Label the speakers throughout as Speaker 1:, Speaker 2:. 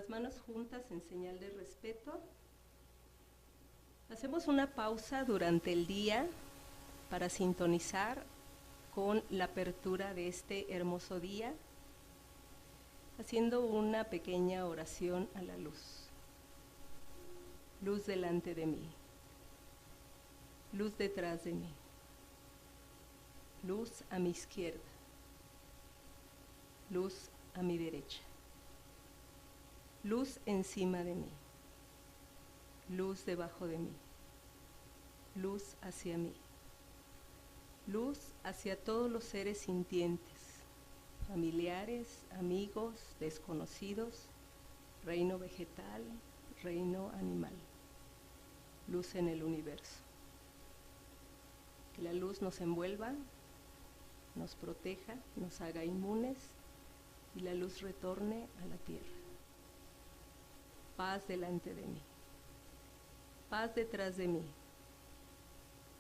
Speaker 1: las manos juntas en señal de respeto. Hacemos una pausa durante el día para sintonizar con la apertura de este hermoso día, haciendo una pequeña oración a la luz. Luz delante de mí, luz detrás de mí, luz a mi izquierda, luz a mi derecha, luz encima de mí, luz debajo de mí, luz hacia mí, luz hacia todos los seres sintientes, familiares, amigos, desconocidos, reino vegetal, reino animal, luz en el universo. Que la luz nos envuelva, nos proteja, nos haga inmunes y la luz retorne a la tierra. Paz delante de mí, paz detrás de mí,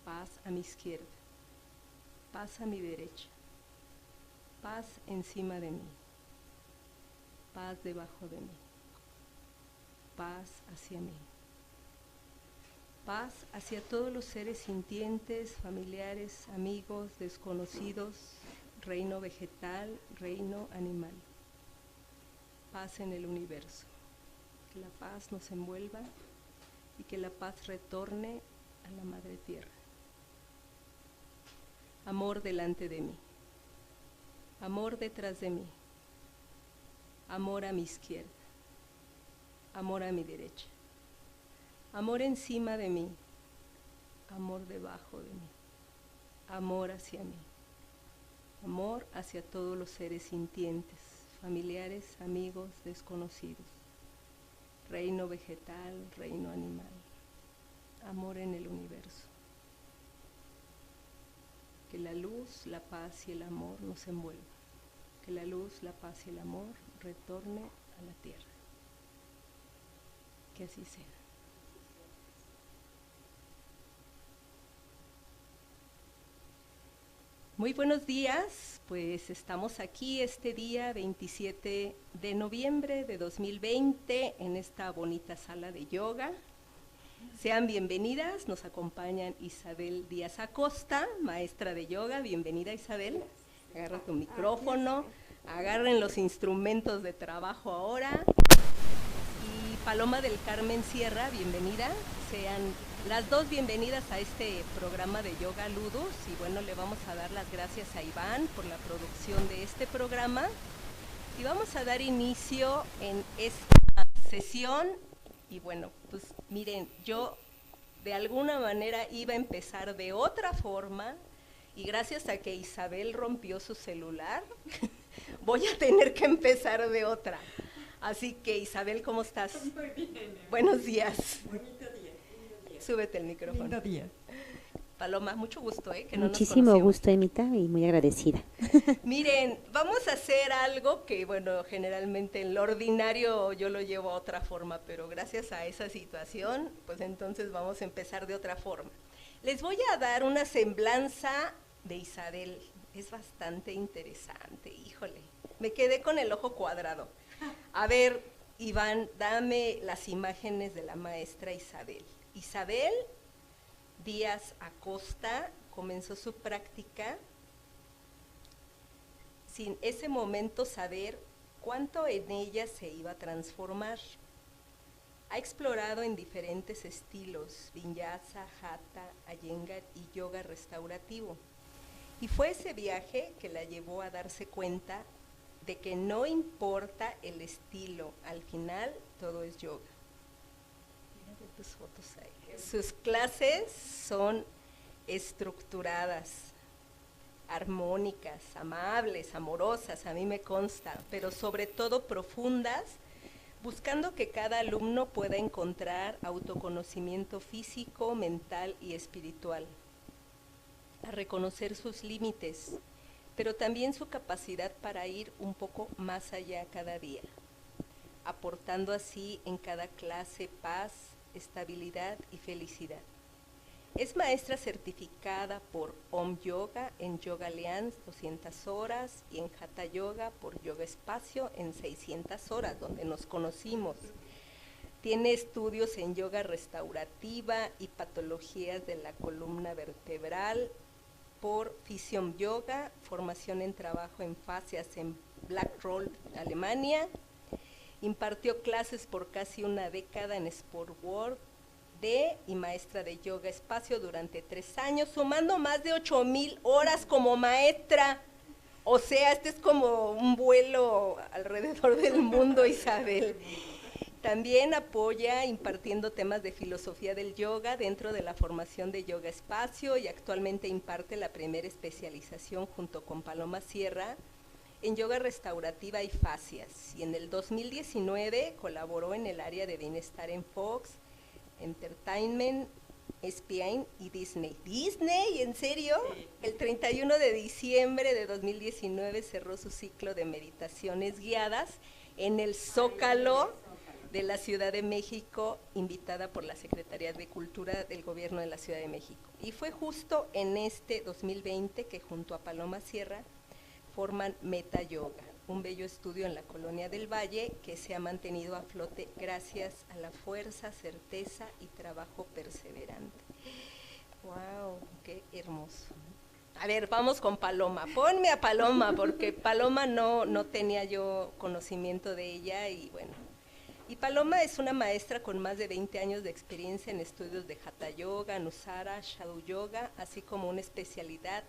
Speaker 1: paz a mi izquierda, paz a mi derecha, paz encima de mí, paz debajo de mí, paz hacia mí, paz hacia todos los seres sintientes, familiares, amigos, desconocidos, reino vegetal, reino animal, paz en el universo. Que la paz nos envuelva y que la paz retorne a la Madre Tierra. Amor delante de mí, amor detrás de mí, amor a mi izquierda, amor a mi derecha, amor encima de mí, amor debajo de mí, amor hacia mí, amor hacia todos los seres sintientes, familiares, amigos, desconocidos, reino vegetal, reino animal, amor en el universo. Que la luz, la paz y el amor nos envuelvan. Que la luz, la paz y el amor retorne a la tierra. Que así sea. Muy buenos días, pues estamos aquí este día 27 de noviembre de 2020 en esta bonita sala de yoga. Sean bienvenidas, nos acompañan Isabel Díaz Acosta, maestra de yoga. Bienvenida, Isabel. Agarra tu micrófono, agarren los instrumentos de trabajo ahora. Y Paloma del Carmen Sierra, bienvenida. Sean las dos bienvenidas a este programa de Yoga Ludus. Y bueno, le vamos a dar las gracias a Iván por la producción de este programa. Y vamos a dar inicio en esta sesión. Y bueno, pues miren, yo de alguna manera iba a empezar de otra forma y gracias a que Isabel rompió su celular, voy a tener que empezar de otra. Así que Isabel, ¿cómo estás?
Speaker 2: Muy bien.
Speaker 1: Buenos días.
Speaker 2: Bonito día.
Speaker 1: Súbete el micrófono.
Speaker 2: Lindo día.
Speaker 1: Paloma, mucho gusto, que no
Speaker 3: Muchísimo
Speaker 1: nos
Speaker 3: gusto, Emita, y muy agradecida.
Speaker 1: Miren, vamos a hacer algo que, bueno, generalmente en lo ordinario yo lo llevo a otra forma, pero gracias a esa situación, pues entonces vamos a empezar de otra forma. Les voy a dar una semblanza de Isabel, es bastante interesante, híjole, me quedé con el ojo cuadrado. A ver, Iván, dame las imágenes de la maestra Isabel. Isabel Díaz Acosta comenzó su práctica sin ese momento saber cuánto en ella se iba a transformar. Ha explorado en diferentes estilos, vinyasa, hatha, iyengar y yoga restaurativo. Y fue ese viaje que la llevó a darse cuenta de que no importa el estilo, al final todo es yoga. Mira tus fotos ahí. Sus clases son estructuradas, armónicas, amables, amorosas, a mí me consta, pero sobre todo profundas, buscando que cada alumno pueda encontrar autoconocimiento físico, mental y espiritual, a reconocer sus límites, pero también su capacidad para ir un poco más allá cada día, aportando así en cada clase paz, estabilidad y felicidad. Es maestra certificada por Om Yoga en Yoga Alliance 200 horas y en Hatha Yoga por Yoga Espacio en 600 horas, donde nos conocimos. Tiene estudios en yoga restaurativa y patologías de la columna vertebral por Physium Yoga, formación en trabajo en fascias en Blackroll, Alemania. Impartió clases por casi una década en Sport World y maestra de Yoga Espacio durante 3 años, sumando más de 8,000 horas como maestra. O sea, este es como un vuelo alrededor del mundo, Isabel. También apoya impartiendo temas de filosofía del yoga dentro de la formación de Yoga Espacio y actualmente imparte la primera especialización junto con Paloma Sierra en yoga restaurativa y fascias. Y en el 2019 colaboró en el área de bienestar en Fox, Entertainment, ESPN y Disney. ¿Disney? ¿En serio?
Speaker 2: Sí.
Speaker 1: El 31 de diciembre de 2019 cerró su ciclo de meditaciones guiadas en el Zócalo de la Ciudad de México, invitada por la Secretaría de Cultura del Gobierno de la Ciudad de México. Y fue justo en este 2020 que junto a Paloma Sierra forman Meta Yoga, un bello estudio en la Colonia del Valle que se ha mantenido a flote gracias a la fuerza, certeza y trabajo perseverante. ¡Wow! ¡Qué hermoso! A ver, vamos con Paloma. Ponme a Paloma, porque Paloma no tenía yo conocimiento de ella y bueno. Y Paloma es una maestra con más de 20 años de experiencia en estudios de Hatha Yoga, Nusara, Shadow Yoga, así como una especialidad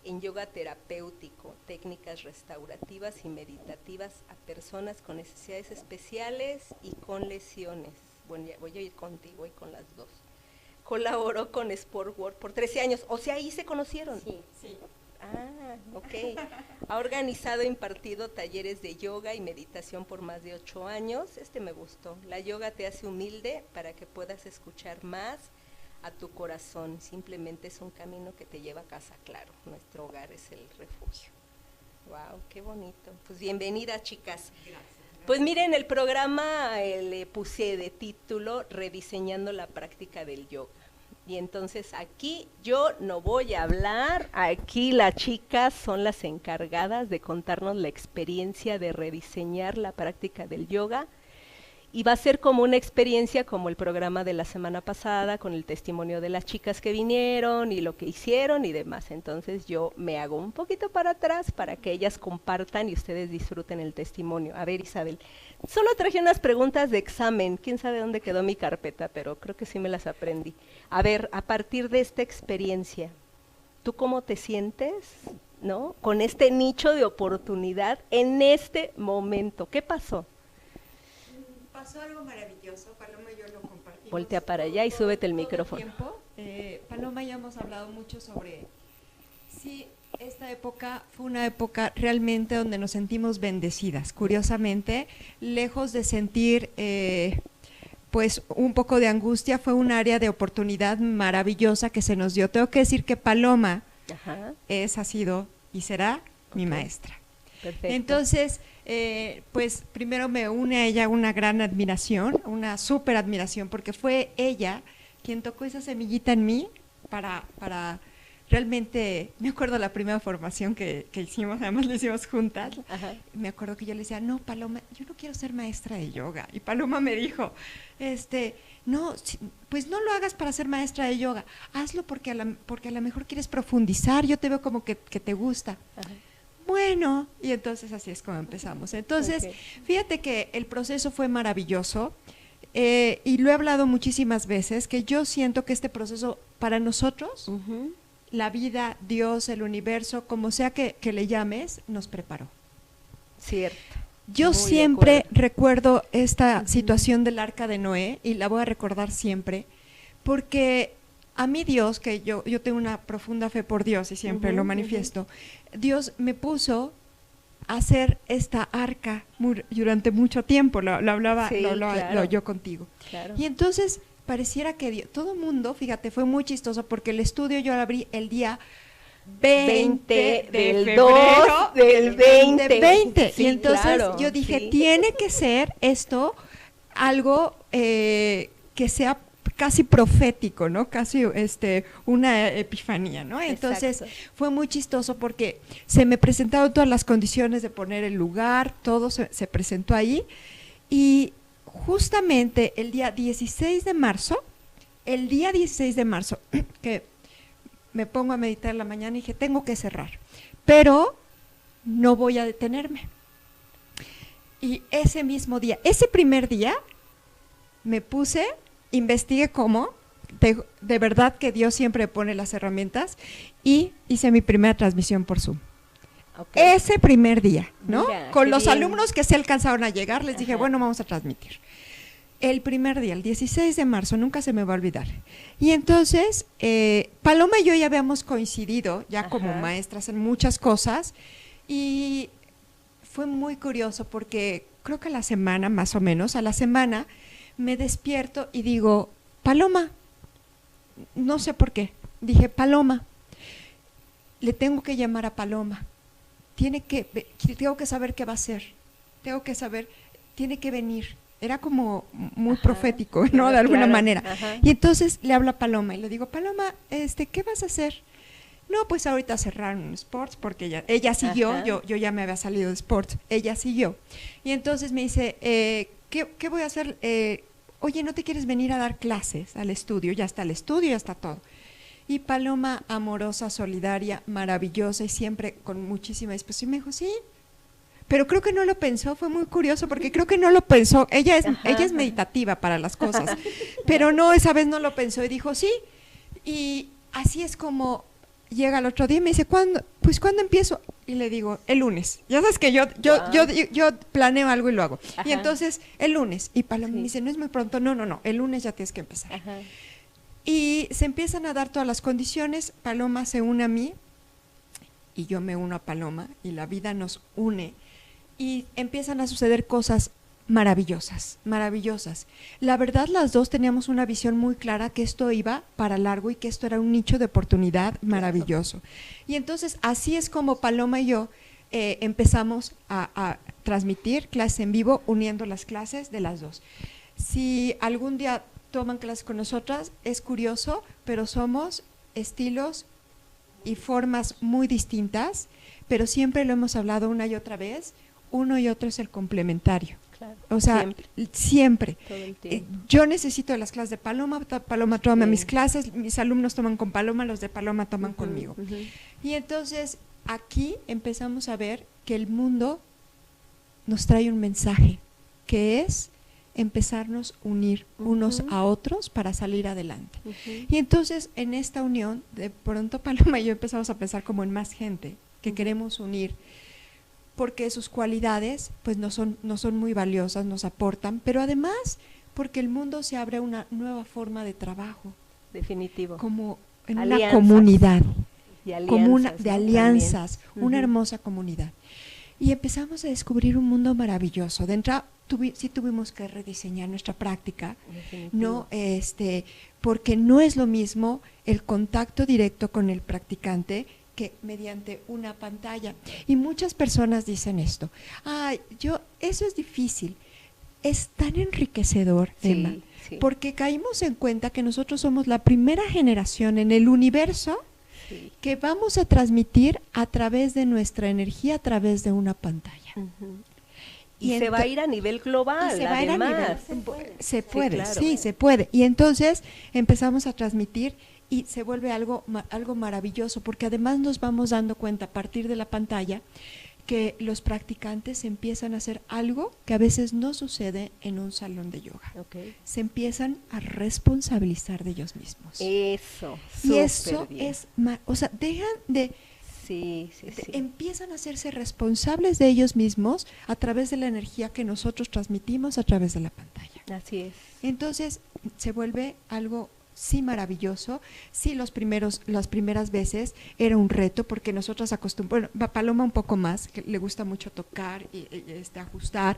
Speaker 1: en yoga terapéutico, técnicas restaurativas y meditativas a personas con necesidades especiales y con lesiones. Bueno, ya voy a ir contigo y con las dos. Colaboró con Sport World por 13 años, o sea, ahí se conocieron.
Speaker 3: Sí.
Speaker 2: Sí.
Speaker 1: Ah, ok. Ha organizado e impartido talleres de yoga y meditación por más de 8 años. Me gustó. La yoga te hace humilde para que puedas escuchar más a tu corazón. Simplemente es un camino que te lleva a casa, claro. Nuestro hogar es el refugio. Wow, qué bonito. Pues bienvenidas, chicas.
Speaker 2: Gracias.
Speaker 1: Pues miren, el programa le puse de título Rediseñando la práctica del yoga. Y entonces aquí yo no voy a hablar, aquí las chicas son las encargadas de contarnos la experiencia de rediseñar la práctica del yoga. Y va a ser como una experiencia como el programa de la semana pasada, con el testimonio de las chicas que vinieron y lo que hicieron y demás. Entonces yo me hago un poquito para atrás para que ellas compartan y ustedes disfruten el testimonio. A ver, Isabel, solo traje unas preguntas de examen. Quién sabe dónde quedó mi carpeta, pero creo que sí me las aprendí. A ver, a partir de esta experiencia, ¿tú cómo te sientes, no? Con este nicho de oportunidad en este momento. ¿Qué pasó?
Speaker 4: Pasó algo maravilloso, Paloma y yo lo compartimos.
Speaker 1: Voltea para allá y súbete el micrófono.
Speaker 4: Tiempo. Paloma y yo hemos hablado mucho sobre si esta época fue una época realmente donde nos sentimos bendecidas. Curiosamente, lejos de sentir pues un poco de angustia, fue un área de oportunidad maravillosa que se nos dio. Tengo que decir que Paloma ha sido y será mi maestra.
Speaker 1: Perfecto.
Speaker 4: Entonces, pues primero me une a ella una gran admiración, una súper admiración, porque fue ella quien tocó esa semillita en mí para realmente, me acuerdo la primera formación que hicimos, además lo hicimos juntas.
Speaker 1: Ajá.
Speaker 4: Me acuerdo que yo le decía, no, Paloma, yo no quiero ser maestra de yoga. Y Paloma me dijo, no, pues no lo hagas para ser maestra de yoga, hazlo porque a lo mejor quieres profundizar, yo te veo como que te gusta.
Speaker 1: Ajá.
Speaker 4: Bueno, y entonces así es como empezamos. Entonces, fíjate que el proceso fue maravilloso y lo he hablado muchísimas veces, que yo siento que este proceso para nosotros, la vida, Dios, el universo, como sea que le llames, nos preparó.
Speaker 1: Cierto.
Speaker 4: Yo siempre recuerdo esta situación del Arca de Noé y la voy a recordar siempre, porque a mí Dios, que yo tengo una profunda fe por Dios y siempre lo manifiesto, Dios me puso a hacer esta arca durante mucho tiempo, lo hablaba claro. Yo contigo. Claro. Y entonces pareciera que Dios, todo el mundo, fíjate, fue muy chistoso porque el estudio yo lo abrí el día 20 del febrero, 2 del 20. Sí, y entonces yo dije, tiene que ser esto algo que sea casi profético, ¿no? Casi una epifanía, ¿no? Entonces fue muy chistoso porque se me presentaron todas las condiciones de poner el lugar, todo se presentó ahí, y justamente el día 16 de marzo, que me pongo a meditar en la mañana y dije, tengo que cerrar, pero no voy a detenerme. Y ese mismo día, ese primer día, me puse, investigué cómo, de verdad que Dios siempre pone las herramientas, y hice mi primera transmisión por Zoom. Okay. Ese primer día, ¿no?
Speaker 1: Mira,
Speaker 4: con los alumnos que se alcanzaron a llegar, les dije, bueno, vamos a transmitir. El primer día, el 16 de marzo, nunca se me va a olvidar. Y entonces, Paloma y yo ya habíamos coincidido, ya como maestras en muchas cosas, y fue muy curioso porque creo que a la semana, más o menos, me despierto y digo, Paloma, no sé por qué, dije, Paloma, le tengo que llamar a Paloma, tengo que saber qué va a hacer, tiene que venir. Era como muy profético, ¿no? De alguna manera. Y entonces le hablo a Paloma y le digo, Paloma, ¿qué vas a hacer? No, pues ahorita cerraron Sports porque ella siguió, yo ya me había salido de Sports, ella siguió. Y entonces me dice, ¿qué voy a hacer? Oye, ¿no te quieres venir a dar clases al estudio? Ya está el estudio, ya está todo. Y Paloma, amorosa, solidaria, maravillosa y siempre con muchísima disposición, me dijo, sí. Pero creo que no lo pensó, fue muy curioso porque creo que no lo pensó. Ella es meditativa para las cosas, pero no, esa vez no lo pensó y dijo, sí. Y así es como llega el otro día y me dice, ¿cuándo? Pues ¿cuándo empiezo? Y le digo, el lunes. Ya sabes que yo planeo algo y lo hago. Y entonces, el lunes. Y Paloma me dice, no es muy pronto. No, el lunes ya tienes que empezar. Y se empiezan a dar todas las condiciones. Paloma se une a mí y yo me uno a Paloma y la vida nos une. Y empiezan a suceder cosas maravillosas. La verdad, las dos teníamos una visión muy clara que esto iba para largo y que esto era un nicho de oportunidad maravilloso. Y entonces, así es como Paloma y yo empezamos a transmitir clases en vivo, uniendo las clases de las dos. Si algún día toman clases con nosotras, es curioso, pero somos estilos y formas muy distintas, pero siempre lo hemos hablado una y otra vez, uno y otro es el complementario.
Speaker 1: Claro,
Speaker 4: o sea, siempre.
Speaker 1: Todo el tiempo.
Speaker 4: Yo necesito de las clases de Paloma, Paloma toma mis clases, mis alumnos toman con Paloma, los de Paloma toman conmigo. Y entonces aquí empezamos a ver que el mundo nos trae un mensaje, que es empezarnos a unir unos a otros para salir adelante. Y entonces en esta unión, de pronto Paloma y yo empezamos a pensar como en más gente que queremos unir, porque sus cualidades pues no son muy valiosas, nos aportan, pero además porque el mundo se abre a una nueva forma de trabajo.
Speaker 1: Definitivo.
Speaker 4: Como en una comunidad, como de alianzas, una hermosa comunidad. Y empezamos a descubrir un mundo maravilloso. De entrada, sí tuvimos que rediseñar nuestra práctica, ¿no? Porque no es lo mismo el contacto directo con el practicante que mediante una pantalla. Y muchas personas dicen esto, eso es difícil. Es tan enriquecedor, Emma, porque caímos en cuenta que nosotros somos la primera generación en el universo que vamos a transmitir a través de nuestra energía, a través de una pantalla.
Speaker 1: Y se va a ir a nivel global,
Speaker 4: se puede, se puede. Y entonces empezamos a transmitir y se vuelve algo maravilloso, porque además nos vamos dando cuenta a partir de la pantalla que los practicantes empiezan a hacer algo que a veces no sucede en un salón de yoga. Se empiezan a responsabilizar de ellos mismos.
Speaker 1: Eso,
Speaker 4: y eso bien. Dejan de...
Speaker 1: Sí.
Speaker 4: Empiezan a hacerse responsables de ellos mismos a través de la energía que nosotros transmitimos a través de la pantalla.
Speaker 1: Así es.
Speaker 4: Entonces se vuelve algo maravilloso. Las primeras veces era un reto porque nosotras acostumbramos, Paloma un poco más, que le gusta mucho tocar y ajustar,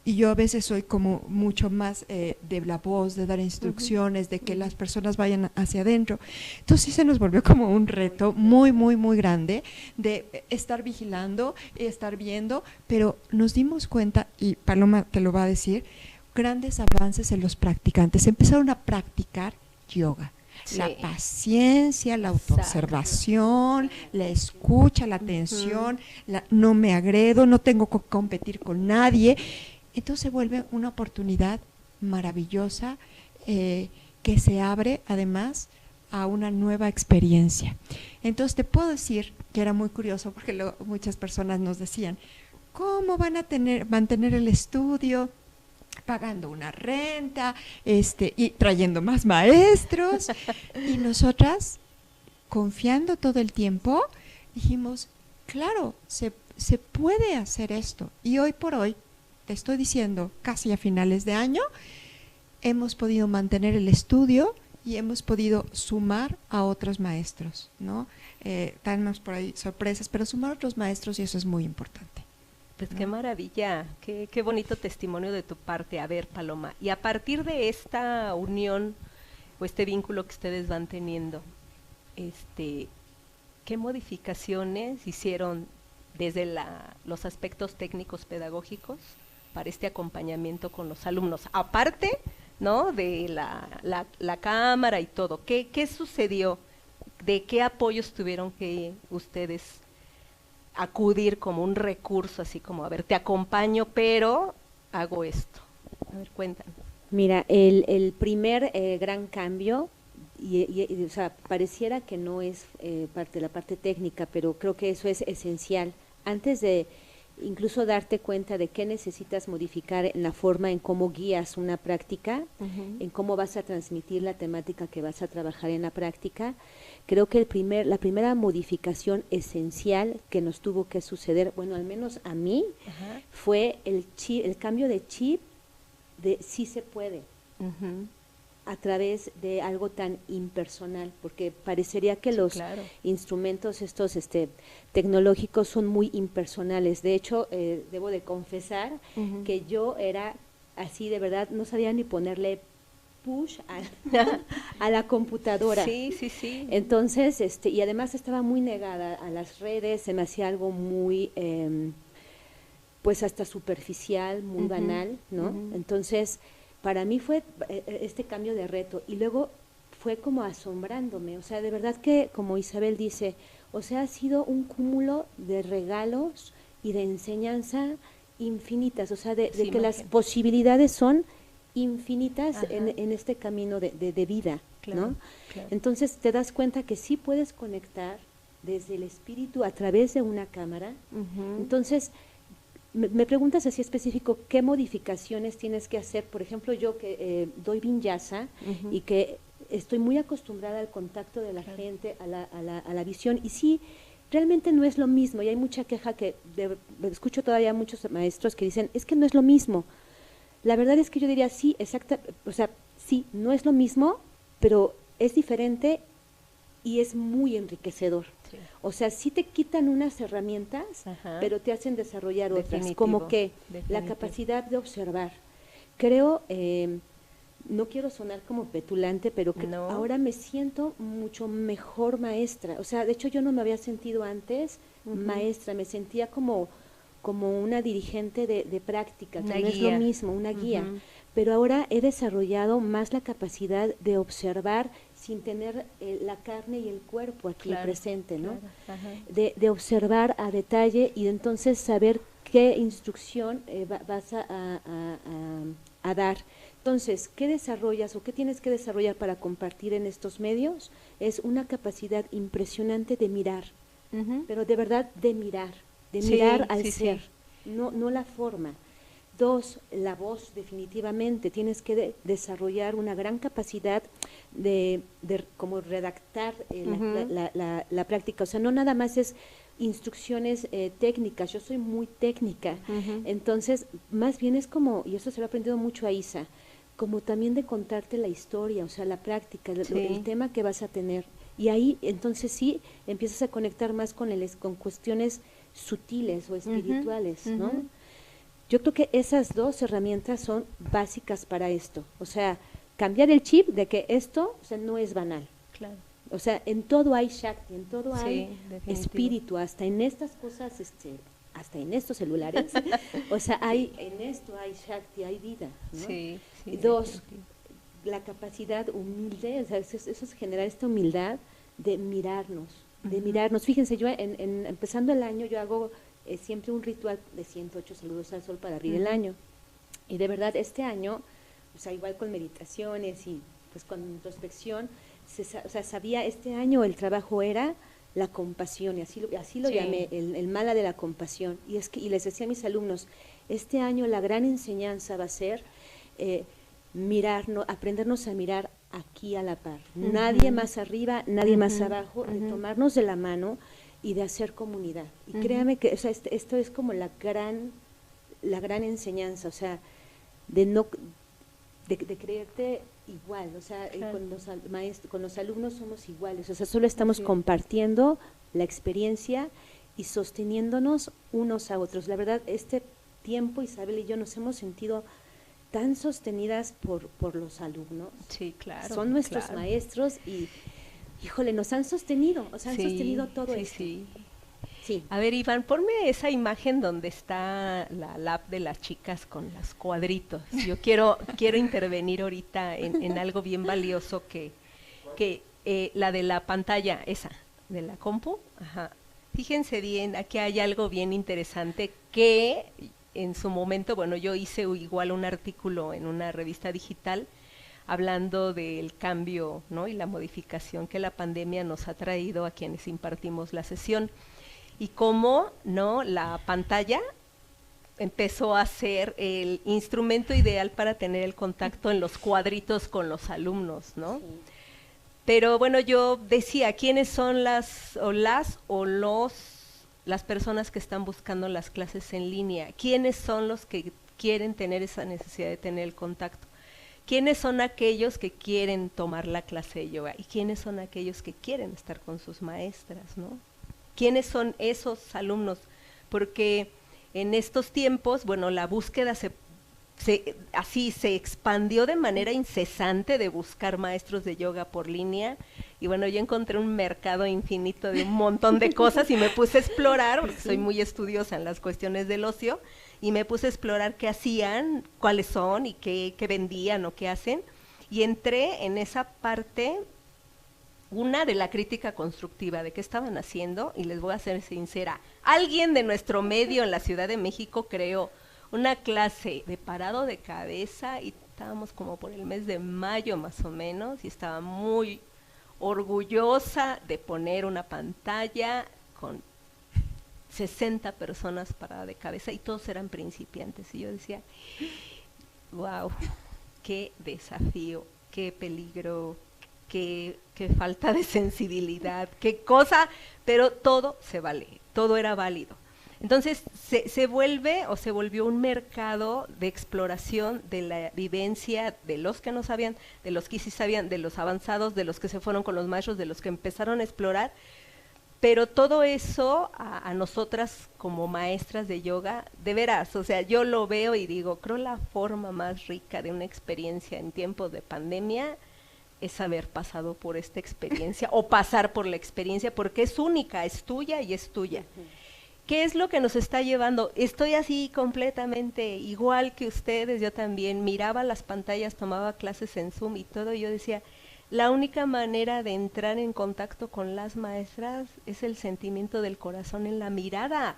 Speaker 4: y yo a veces soy como mucho más de la voz, de dar instrucciones, de que las personas vayan hacia adentro. Entonces sí se nos volvió como un reto muy, muy, muy grande de estar vigilando, estar viendo, pero nos dimos cuenta, y Paloma te lo va a decir, grandes avances en los practicantes. Empezaron a practicar yoga.
Speaker 1: Sí.
Speaker 4: La paciencia, la autoobservación, la escucha, la atención, no me agredo, no tengo que competir con nadie. Entonces se vuelve una oportunidad maravillosa que se abre además a una nueva experiencia. Entonces te puedo decir que era muy curioso porque muchas personas nos decían, ¿cómo van a mantener el estudio pagando una renta y trayendo más maestros? Y nosotras, confiando todo el tiempo, dijimos, claro, se puede hacer esto. Y hoy por hoy, te estoy diciendo, casi a finales de año, hemos podido mantener el estudio y hemos podido sumar a otros maestros, ¿no? Tenemos por ahí sorpresas, pero sumar a otros maestros, y eso es muy importante.
Speaker 1: Pues qué maravilla, qué bonito testimonio de tu parte. A ver, Paloma, y a partir de esta unión o este vínculo que ustedes van teniendo, ¿qué modificaciones hicieron desde los aspectos técnicos pedagógicos para este acompañamiento con los alumnos? Aparte, ¿no?, de la cámara y todo, ¿qué sucedió? ¿De qué apoyos tuvieron que ustedes acudir como un recurso, así como, a ver, te acompaño, pero hago esto? A ver, cuéntanos.
Speaker 3: Mira, el primer gran cambio, o sea, pareciera que no es parte de la parte técnica, pero creo que eso es esencial. Antes de incluso darte cuenta de qué necesitas modificar en la forma en cómo guías una práctica, en cómo vas a transmitir la temática que vas a trabajar en la práctica, creo que la primera modificación esencial que nos tuvo que suceder, bueno, al menos a mí, fue el cambio de chip de sí se puede, a través de algo tan impersonal, porque parecería que los instrumentos estos tecnológicos son muy impersonales. De hecho, debo de confesar que yo era así, de verdad, no sabía ni ponerle push a la computadora.
Speaker 1: Sí, sí, sí.
Speaker 3: Entonces, y además estaba muy negada a las redes, se me hacía algo muy, pues hasta superficial, muy banal, ¿no? Entonces, para mí fue este cambio de reto, y luego fue como asombrándome, o sea, de verdad que, como Isabel dice, o sea, ha sido un cúmulo de regalos y de enseñanza infinitas, o sea, de que las posibilidades son infinitas en este camino de vida, ¿no? Claro. Entonces te das cuenta que sí puedes conectar desde el espíritu a través de una cámara. Entonces, me preguntas así específico, ¿qué modificaciones tienes que hacer? Por ejemplo, yo que doy vinyasa y que estoy muy acostumbrada al contacto de la gente, a la visión, y sí, realmente no es lo mismo, y hay mucha queja que escucho todavía muchos maestros que dicen, es que no es lo mismo. La verdad es que yo diría, sí, exacta, o sea, sí, no es lo mismo, pero es diferente y es muy enriquecedor. Sí. O sea, sí te quitan unas herramientas, pero te hacen desarrollar otras, como que la capacidad de observar. Creo, no quiero sonar como petulante, pero que ahora me siento mucho mejor maestra. O sea, de hecho yo no me había sentido antes maestra, me sentía como una dirigente de práctica, que no es lo mismo, una guía. Pero ahora he desarrollado más la capacidad de observar sin tener la carne y el cuerpo aquí presente, ¿no? De observar a detalle y entonces saber qué instrucción vas a dar. Entonces, ¿qué desarrollas o qué tienes que desarrollar para compartir en estos medios? Es una capacidad impresionante de mirar, pero de verdad de mirar al ser, no la forma. 2, la voz, definitivamente, tienes que desarrollar una gran capacidad de como redactar la práctica, o sea, no nada más es instrucciones técnicas, yo soy muy técnica, entonces más bien es como, y eso se lo he aprendido mucho a Isa, como también de contarte la historia, o sea, la práctica, el tema que vas a tener, y ahí entonces sí empiezas a conectar más con cuestiones sutiles o espirituales, ¿no? Yo creo que esas 2 herramientas son básicas para esto, o sea, cambiar el chip de que esto, o sea, no es banal. Claro. O sea, en todo hay Shakti, en todo hay espíritu, hasta en estas cosas hasta en estos celulares, o sea, hay Shakti, hay vida, ¿no?
Speaker 1: Sí, sí.
Speaker 3: 2, la capacidad humilde, o sea, eso es generar esta humildad de mirarnos, Fíjense, yo empezando el año, yo hago siempre un ritual de 108 saludos al sol para abrir el año. Y de verdad, este año, o sea, igual con meditaciones y pues con introspección, o sea, sabía, este año el trabajo era la compasión, y así lo llamé, el mala de la compasión. Y les decía a mis alumnos, este año la gran enseñanza va a ser aprendernos a mirar aquí a la par. Nadie más arriba, nadie más abajo, de tomarnos de la mano y de hacer comunidad. Y créame que, o sea, esto es como la gran enseñanza, o sea, de creerte igual, o sea, claro. Con los alumnos somos iguales, o sea, solo estamos compartiendo la experiencia y sosteniéndonos unos a otros. La verdad, este tiempo Isabel y yo nos hemos sentido tan sostenidas por los alumnos.
Speaker 1: Sí, claro.
Speaker 3: Son nuestros maestros y, híjole, nos han sostenido, o sea, han sostenido todo esto. Sí.
Speaker 1: A ver, Iván, ponme esa imagen donde está la lab de las chicas con los cuadritos. Yo quiero intervenir ahorita en algo bien valioso que la de la pantalla, esa, de la compu. Ajá. Fíjense bien, aquí hay algo bien interesante que en su momento, bueno, yo hice igual un artículo en una revista digital hablando del cambio, ¿no? Y la modificación que la pandemia nos ha traído a quienes impartimos la sesión. Y cómo, ¿no?, la pantalla empezó a ser el instrumento ideal para tener el contacto en los cuadritos con los alumnos, ¿no? Sí. Pero bueno, yo decía, ¿quiénes son las personas que están buscando las clases en línea? ¿Quiénes son los que quieren tener esa necesidad de tener el contacto? ¿Quiénes son aquellos que quieren tomar la clase de yoga? ¿Y quiénes son aquellos que quieren estar con sus maestras, ¿no? ¿Quiénes son esos alumnos? Porque en estos tiempos, bueno, la búsqueda se expandió de manera incesante de buscar maestros de yoga por línea. Y bueno, yo encontré un mercado infinito de un montón de cosas y me puse a explorar, porque soy muy estudiosa en las cuestiones del ocio, y me puse a explorar qué hacían, cuáles son y qué vendían o qué hacen. Y entré en esa parte, una de la crítica constructiva, de qué estaban haciendo, y les voy a ser sincera, alguien de nuestro medio en la Ciudad de México creó una clase de parado de cabeza, y estábamos como por el mes de mayo más o menos, y estaba muy orgullosa de poner una pantalla con 60 personas paradas de cabeza, y todos eran principiantes, y yo decía, wow, qué desafío, qué peligro, qué falta de sensibilidad, qué cosa, pero todo se vale, todo era válido. Entonces se volvió un mercado de exploración de la vivencia de los que no sabían, de los que sí sabían, de los avanzados, de los que se fueron con los maestros, de los que empezaron a explorar, pero todo eso a nosotras como maestras de yoga, de veras, o sea, yo lo veo y digo, creo la forma más rica de una experiencia en tiempos de pandemia es haber pasado por esta experiencia o pasar por la experiencia, porque es única, es tuya y es tuya. ¿Qué es lo que nos está llevando? Estoy así completamente igual que ustedes, yo también miraba las pantallas, tomaba clases en Zoom y todo, y yo decía, la única manera de entrar en contacto con las maestras es el sentimiento del corazón en la mirada.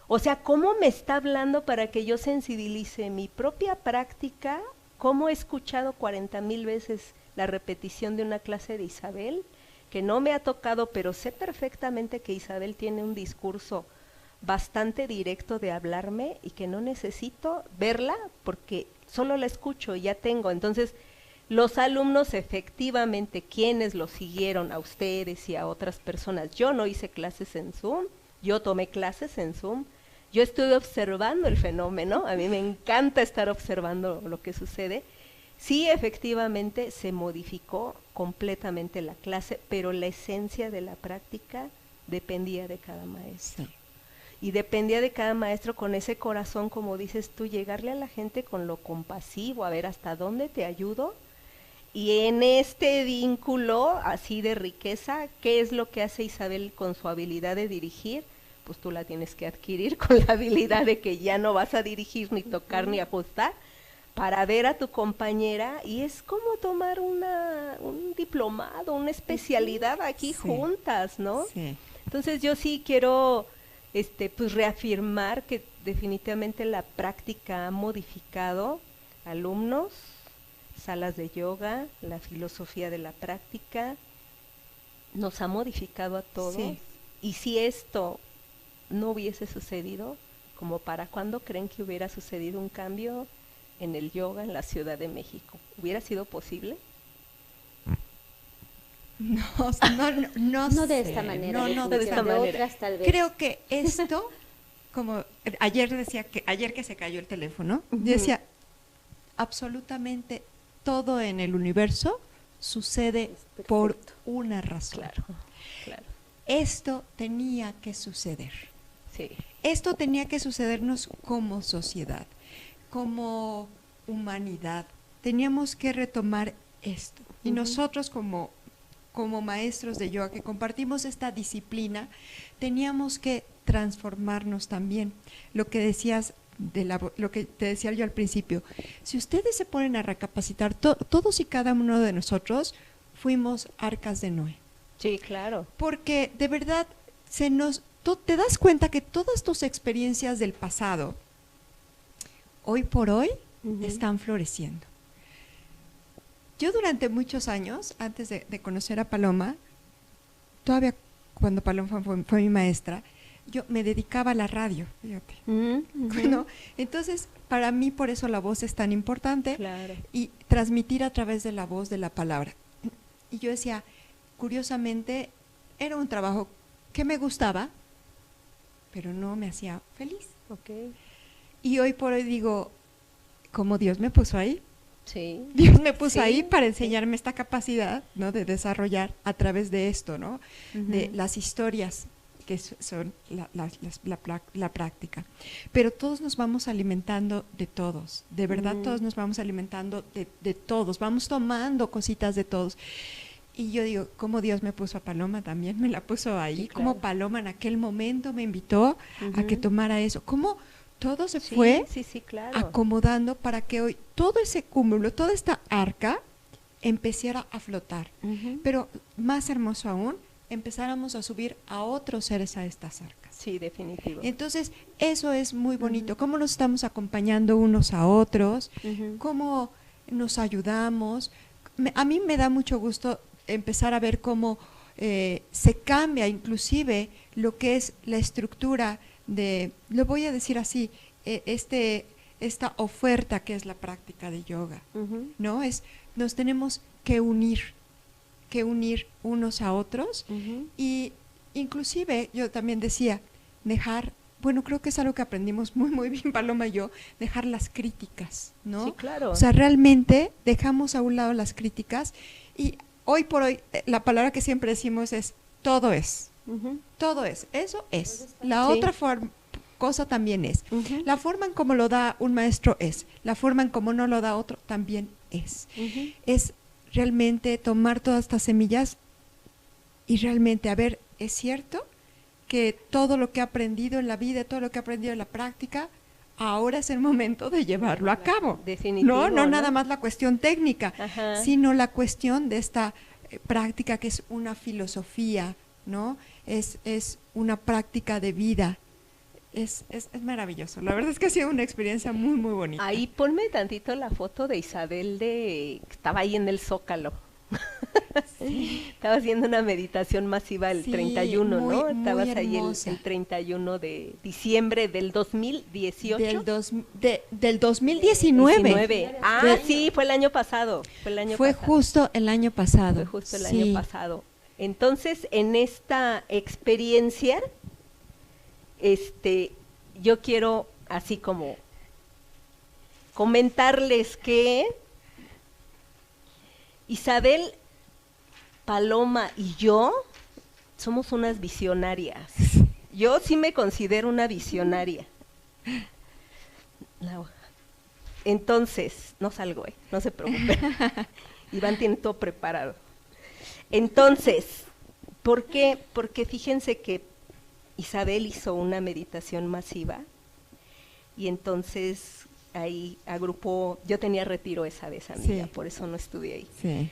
Speaker 1: O sea, ¿cómo me está hablando para que yo sensibilice mi propia práctica? ¿Cómo he escuchado 40,000 veces la repetición de una clase de Isabel? Que no me ha tocado, pero sé perfectamente que Isabel tiene un discurso bastante directo de hablarme y que no necesito verla porque solo la escucho y ya tengo. Entonces, los alumnos efectivamente, quienes lo siguieron a ustedes y a otras personas, yo no hice clases en Zoom, yo tomé clases en Zoom, yo estuve observando el fenómeno, a mí me encanta estar observando lo que sucede. Sí, efectivamente se modificó completamente la clase, pero la esencia de la práctica dependía de cada maestro. Y dependía de cada maestro con ese corazón, como dices tú, llegarle a la gente con lo compasivo, a ver hasta dónde te ayudo. Y en este vínculo así de riqueza, ¿qué es lo que hace Isabel con su habilidad de dirigir? pues tú la tienes que adquirir con la habilidad de que ya no vas a dirigir, ni tocar, ni ajustar, para ver a tu compañera, y es como tomar un diplomado, una especialidad aquí juntas, ¿no?
Speaker 4: Sí.
Speaker 1: Entonces yo sí quiero pues reafirmar que definitivamente la práctica ha modificado alumnos, salas de yoga, la filosofía de la práctica, nos ha modificado a todos.
Speaker 4: Sí.
Speaker 1: Y si esto no hubiese sucedido, ¿como para cuándo creen que hubiera sucedido un cambio en el yoga en la Ciudad de México? ¿Hubiera sido posible?
Speaker 3: No de esta manera,
Speaker 4: No
Speaker 1: de esta manera.
Speaker 3: otras tal vez.
Speaker 4: Creo que esto, como ayer que se cayó el teléfono, decía, absolutamente todo en el universo sucede por una razón.
Speaker 1: Claro, claro.
Speaker 4: Esto tenía que suceder.
Speaker 1: Sí.
Speaker 4: Esto tenía que sucedernos como sociedad, como humanidad. Teníamos que retomar esto. Y nosotros como maestros de yoga que compartimos esta disciplina, teníamos que transformarnos también. Lo que decías, lo que te decía yo al principio, si ustedes se ponen a recapacitar, todos y cada uno de nosotros fuimos arcas de Noé.
Speaker 1: Sí, claro.
Speaker 4: Porque de verdad te das cuenta que todas tus experiencias del pasado, hoy por hoy, están floreciendo. Yo durante muchos años, antes de conocer a Paloma, todavía cuando Paloma fue mi maestra, yo me dedicaba a la radio, fíjate. ¿No? Entonces, para mí por eso la voz es tan importante,
Speaker 1: Claro.
Speaker 4: y transmitir a través de la voz, de la palabra. Y yo decía, curiosamente, era un trabajo que me gustaba, pero no me hacía feliz.
Speaker 1: Okay.
Speaker 4: Y hoy por hoy digo, como Dios me puso ahí.
Speaker 1: Sí.
Speaker 4: Dios me puso
Speaker 1: Sí.
Speaker 4: ahí para enseñarme esta capacidad, ¿no? De desarrollar a través de esto, ¿no? De las historias que son la práctica. Pero todos nos vamos alimentando de todos, de verdad todos nos vamos alimentando de todos, vamos tomando cositas de todos. Y yo digo, como Dios me puso a Paloma también, me la puso ahí,
Speaker 1: Sí, claro.
Speaker 4: como Paloma en aquel momento me invitó a que tomara eso, como todo se
Speaker 1: Sí,
Speaker 4: fue
Speaker 1: sí, claro.
Speaker 4: acomodando para que hoy todo ese cúmulo, toda esta arca empezara a flotar. Pero más hermoso aún, empezáramos a subir a otros seres a estas arcas.
Speaker 1: Sí, definitivo.
Speaker 4: Entonces, eso es muy bonito, cómo nos estamos acompañando unos a otros, cómo nos ayudamos. A mí me da mucho gusto empezar a ver cómo se cambia inclusive lo que es la estructura de, lo voy a decir así, esta oferta que es la práctica de yoga, ¿no? Nos tenemos que unir unos a otros, y inclusive yo también decía, bueno, creo que es algo que aprendimos muy, muy bien Paloma y yo, dejar las críticas, ¿no?
Speaker 1: Sí, claro.
Speaker 4: O sea, realmente dejamos a un lado las críticas, y hoy por hoy la palabra que siempre decimos es, todo es. Todo es, eso es. La
Speaker 1: Sí.
Speaker 4: otra cosa también es. La forma en cómo lo da un maestro es. La forma en cómo no lo da otro también es. Es realmente tomar todas estas semillas y realmente, a ver, ¿es cierto que todo lo que he aprendido en la vida, todo lo que he aprendido en la práctica, ahora es el momento de llevarlo a cabo?
Speaker 1: Definitivo,
Speaker 4: No nada más la cuestión técnica,
Speaker 1: Ajá.
Speaker 4: sino la cuestión de esta práctica que es una filosofía, ¿no? Es una práctica de vida. Es maravilloso. La verdad es que ha sido una experiencia muy, muy bonita.
Speaker 1: Ahí ponme tantito la foto de Isabel que estaba ahí en el Zócalo. Estaba haciendo una meditación masiva el
Speaker 4: Sí,
Speaker 1: 31,
Speaker 4: muy,
Speaker 1: ¿no?
Speaker 4: muy
Speaker 1: Estabas ahí
Speaker 4: hermosa.
Speaker 1: el 31 de diciembre del 2018.
Speaker 4: Del 2019.
Speaker 1: 19. Ah,
Speaker 4: Del-
Speaker 1: sí, fue el año pasado.
Speaker 4: Fue justo el año pasado.
Speaker 1: Fue justo el
Speaker 4: Sí.
Speaker 1: año pasado. Entonces, en esta experiencia, yo quiero así como comentarles que Isabel, Paloma y yo somos unas visionarias. Yo sí me considero una visionaria. Entonces, no salgo, no se preocupen. Iván tiene todo preparado. Entonces, ¿por qué? Porque fíjense que Isabel hizo una meditación masiva y entonces ahí agrupó, yo tenía retiro esa vez, amiga,
Speaker 4: Sí.
Speaker 1: por eso no estuve ahí.
Speaker 4: Sí.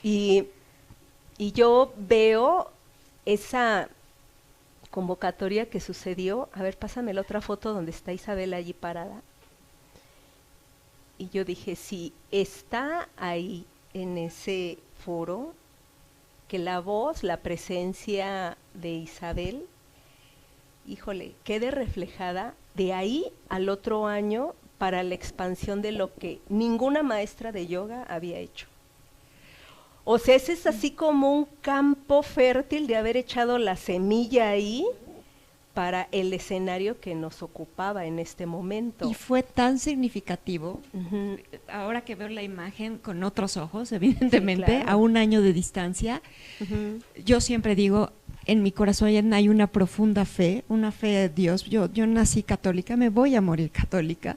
Speaker 1: Y yo veo esa convocatoria que sucedió. A ver, pásame la otra foto donde está Isabel allí parada. Y yo dije, si está ahí en ese foro, que la voz, la presencia de Isabel, híjole, quede reflejada de ahí al otro año para la expansión de lo que ninguna maestra de yoga había hecho. O sea, ese es así como un campo fértil de haber echado la semilla ahí para el escenario que nos ocupaba en este momento.
Speaker 4: Y fue tan significativo,
Speaker 1: Ujú.
Speaker 4: ahora que veo la imagen con otros ojos, evidentemente,
Speaker 1: claro.
Speaker 4: a un año de distancia,
Speaker 1: Ujú.
Speaker 4: yo siempre digo, en mi corazón hay una profunda fe, una fe de Dios. Yo nací católica, me voy a morir católica.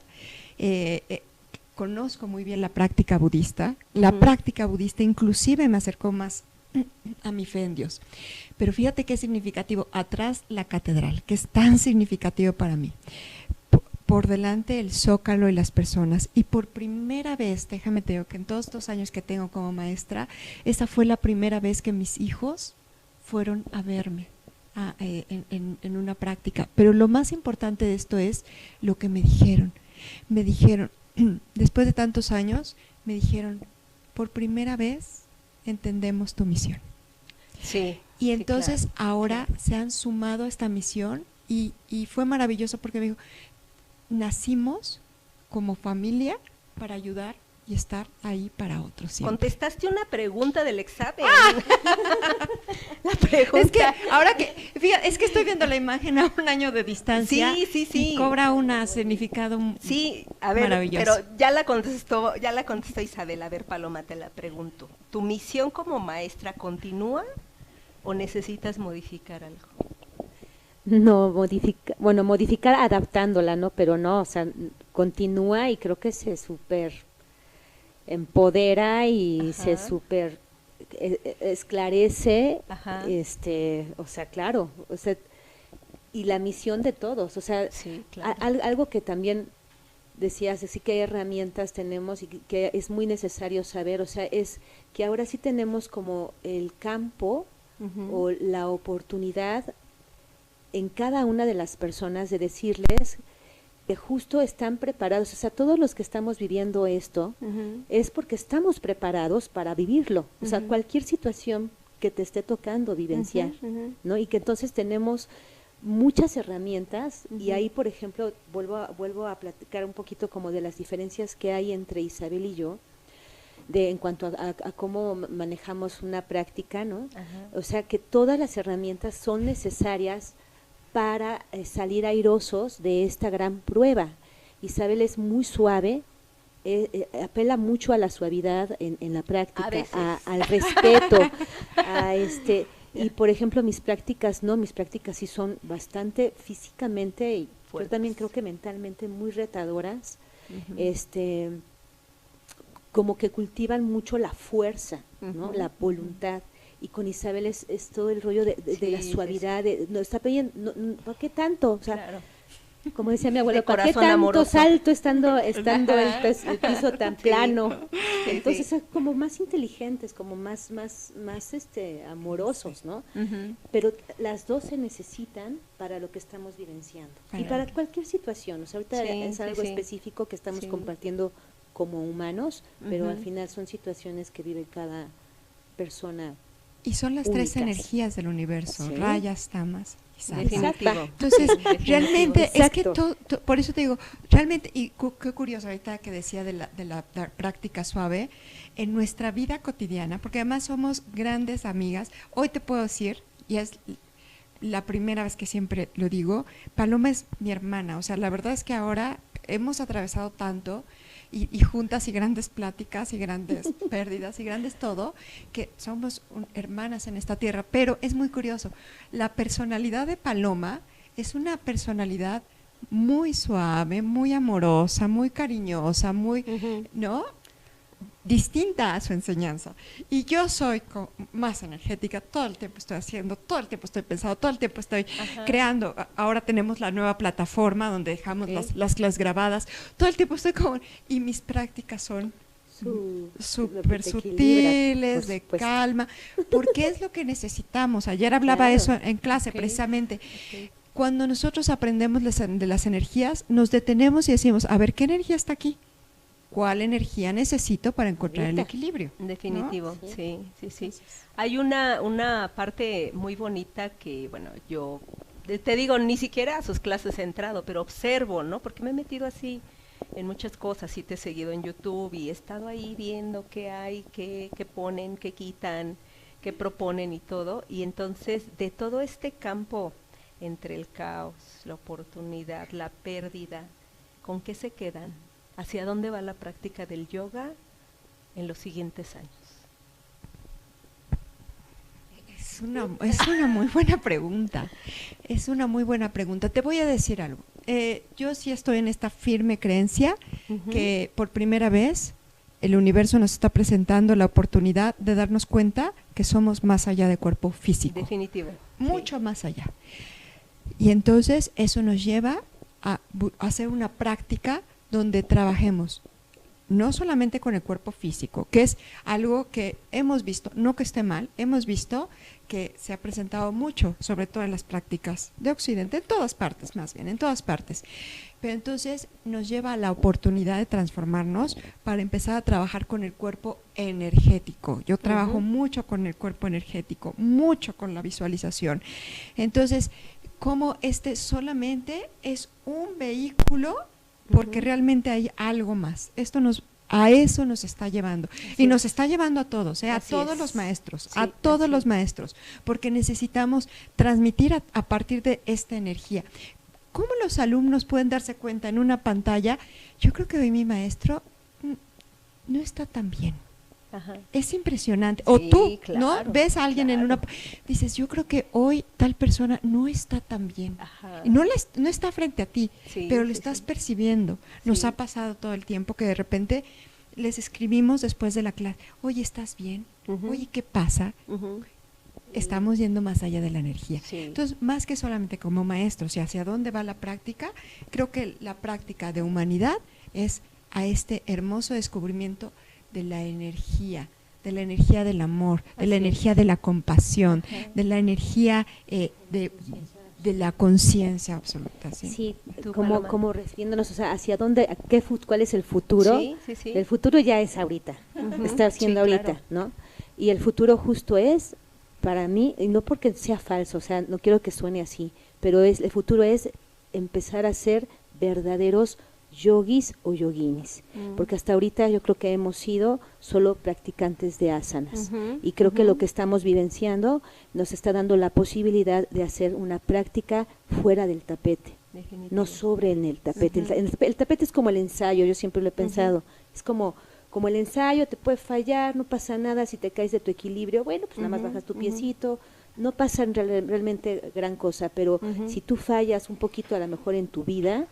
Speaker 4: Conozco muy bien la práctica budista. La
Speaker 1: Ujú.
Speaker 4: práctica budista inclusive me acercó más a mi fe en Dios. Pero fíjate qué significativo, atrás la catedral, que es tan significativo para mí. Por delante el zócalo y las personas. Y por primera vez, déjame te digo que en todos estos años que tengo como maestra, esa fue la primera vez que mis hijos fueron a verme en una práctica. Pero lo más importante de esto es lo que me dijeron. Me dijeron, después de tantos años, me dijeron, por primera vez entendemos tu misión.
Speaker 1: Sí.
Speaker 4: Y
Speaker 1: sí,
Speaker 4: entonces
Speaker 1: claro,
Speaker 4: ahora
Speaker 1: claro.
Speaker 4: se han sumado a esta misión y fue maravilloso porque me dijo, nacimos como familia para ayudar y estar ahí para otros siempre.
Speaker 1: Contestaste una pregunta del examen. La pregunta.
Speaker 4: Es que ahora que, fíjate, es que estoy viendo la imagen a un año de distancia
Speaker 1: Sí.
Speaker 4: y cobra un significado
Speaker 1: Sí, a ver,
Speaker 4: maravilloso.
Speaker 1: pero ya la contestó Isabel. A ver, Paloma, te la pregunto. ¿Tu misión como maestra continúa o necesitas modificar algo?
Speaker 3: No, modificar adaptándola, ¿no? Pero no, o sea, continúa y creo que se súper empodera y
Speaker 1: Ajá.
Speaker 3: se súper esclarece,
Speaker 1: Ajá.
Speaker 3: o sea, claro, o sea, y la misión de todos, o sea,
Speaker 1: Sí, claro.
Speaker 3: algo que también decías, así que herramientas tenemos y que es muy necesario saber, o sea, es que ahora sí tenemos como el campo
Speaker 1: Ujú.
Speaker 3: o la oportunidad en cada una de las personas de decirles que justo están preparados, o sea, todos los que estamos viviendo esto
Speaker 1: Ujú.
Speaker 3: es porque estamos preparados para vivirlo, o sea,
Speaker 1: Ujú.
Speaker 3: cualquier situación que te esté tocando vivenciar,
Speaker 1: Ujú, ujú.
Speaker 3: ¿no? Y que entonces tenemos muchas herramientas y
Speaker 1: Ujú.
Speaker 3: ahí, por ejemplo, vuelvo a platicar un poquito como de las diferencias que hay entre Isabel y yo, en cuanto a cómo manejamos una práctica, ¿no?
Speaker 1: Ajá.
Speaker 3: O sea, que todas las herramientas son necesarias para salir airosos de esta gran prueba. Isabel es muy suave, apela mucho a la suavidad en la práctica,
Speaker 1: A veces.
Speaker 3: al respeto, y por ejemplo mis prácticas sí son bastante físicamente y yo
Speaker 1: Fuertes.
Speaker 3: también creo que mentalmente muy retadoras,
Speaker 1: Ujú.
Speaker 3: como que cultivan mucho la fuerza, ¿no?
Speaker 1: Ujú,
Speaker 3: La voluntad. Y con Isabel es todo el rollo de la
Speaker 1: Sí,
Speaker 3: suavidad, no está pidiendo, ¿para qué tanto? O sea,
Speaker 1: Claro.
Speaker 3: como decía mi abuelo,
Speaker 1: De
Speaker 3: ¿para qué
Speaker 1: corazón
Speaker 3: tanto
Speaker 1: amoroso.
Speaker 3: salto estando el
Speaker 1: Ajá.
Speaker 3: piso tan
Speaker 1: Sí.
Speaker 3: plano?
Speaker 1: Sí,
Speaker 3: Entonces
Speaker 1: sí.
Speaker 3: es como más inteligentes, como más amorosos, ¿no?
Speaker 1: Ujú.
Speaker 3: Pero las dos se necesitan para lo que estamos vivenciando. Y para cualquier situación, o sea, ahorita
Speaker 1: Sí,
Speaker 3: es
Speaker 1: sí,
Speaker 3: algo
Speaker 1: sí.
Speaker 3: específico que estamos
Speaker 1: Sí.
Speaker 3: compartiendo como humanos, pero al
Speaker 1: Ujú.
Speaker 3: final son situaciones que vive cada persona.
Speaker 4: Y son las tres
Speaker 3: únicas.
Speaker 4: energías del universo,
Speaker 3: Sí.
Speaker 4: rayas, tamas y sattva.
Speaker 1: Definitivo.
Speaker 4: Entonces,
Speaker 1: Definitivo.
Speaker 4: realmente, es que
Speaker 3: Exacto.
Speaker 4: por eso te digo, realmente, y qué curioso ahorita que decía de la práctica suave, en nuestra vida cotidiana, porque además somos grandes amigas, hoy te puedo decir, y es la primera vez que siempre lo digo, Paloma es mi hermana, o sea, la verdad es que ahora hemos atravesado tanto, y juntas y grandes pláticas y grandes pérdidas y grandes todo, que somos hermanas en esta tierra. Pero es muy curioso, la personalidad de Paloma es una personalidad muy suave, muy amorosa, muy cariñosa, muy,
Speaker 1: Ujú.
Speaker 4: ¿no? distinta a su enseñanza. Y yo soy más energética, todo el tiempo estoy haciendo, todo el tiempo estoy pensando, todo el tiempo estoy creando. Ahora tenemos la nueva plataforma donde dejamos las clases grabadas, todo el tiempo estoy como, y mis prácticas son súper sutiles, de calma, porque es lo que necesitamos. Ayer hablaba eso en clase precisamente. Cuando nosotros aprendemos de las energías, nos detenemos y decimos, a ver, ¿qué energía está aquí? ¿Cuál energía necesito para encontrar el equilibrio?
Speaker 1: Definitivo, ¿no? Sí. Hay una parte muy bonita que, bueno, yo te digo, ni siquiera a sus clases he entrado, pero observo, ¿no? Porque me he metido así en muchas cosas, y te he seguido en YouTube y he estado ahí viendo qué hay, qué ponen, qué quitan, qué proponen y todo. Y entonces, de todo este campo entre el caos, la oportunidad, la pérdida, ¿con qué se quedan? ¿Hacia dónde va la práctica del yoga en los siguientes años?
Speaker 4: Es una muy buena pregunta. Es una muy buena pregunta. Te voy a decir algo. Yo sí estoy en esta firme creencia que por primera vez el universo nos está presentando la oportunidad de darnos cuenta que somos más allá de cuerpo físico.
Speaker 1: Definitivo.
Speaker 4: Mucho más allá. Y entonces eso nos lleva a hacer una práctica donde trabajemos no solamente con el cuerpo físico, que es algo que hemos visto, no que esté mal, hemos visto que se ha presentado mucho, sobre todo en las prácticas de Occidente, en todas partes más bien, en todas partes. Pero entonces nos lleva a la oportunidad de transformarnos para empezar a trabajar con el cuerpo energético. Yo trabajo mucho con el cuerpo energético, mucho con la visualización. Entonces, como solamente es un vehículo, porque realmente hay algo más. A eso nos está llevando. Y nos está llevando a todos, a todos los maestros, a todos los maestros, porque necesitamos transmitir a partir de esta energía. ¿Cómo los alumnos pueden darse cuenta en una pantalla? Yo creo que hoy mi maestro no está tan bien. Es impresionante. O tú, ¿no? Ves a alguien en una... Dices, yo creo que hoy tal persona no está tan bien. Y no está frente a ti, pero lo estás percibiendo. Nos ha pasado todo el tiempo que de repente les escribimos después de la clase, oye, ¿estás bien? Oye, ¿qué pasa? Estamos yendo más allá de la energía. Entonces, más que solamente como maestros y hacia dónde va la práctica, creo que la práctica de humanidad es a este hermoso descubrimiento de la energía del amor, de la energía de la compasión, de la energía de la conciencia absoluta. Sí,
Speaker 3: como refiriéndonos, o sea, hacia dónde, cuál es el futuro. El futuro ya es ahorita, está siendo ahorita, ¿no? Y el futuro justo es, para mí, y no porque sea falso, o sea, no quiero que suene así, pero el futuro es empezar a ser verdaderos yogis o yoginis, porque hasta ahorita yo creo que hemos sido solo practicantes de asanas, y creo que lo que estamos vivenciando nos está dando la posibilidad de hacer una práctica fuera del tapete, no sobre en el tapete. El tapete es como el ensayo, yo siempre lo he pensado, es como el ensayo, te puede fallar, no pasa nada si te caes de tu equilibrio, bueno, pues nada más bajas tu piecito, no pasa realmente gran cosa, pero si tú fallas un poquito a lo mejor en tu vida,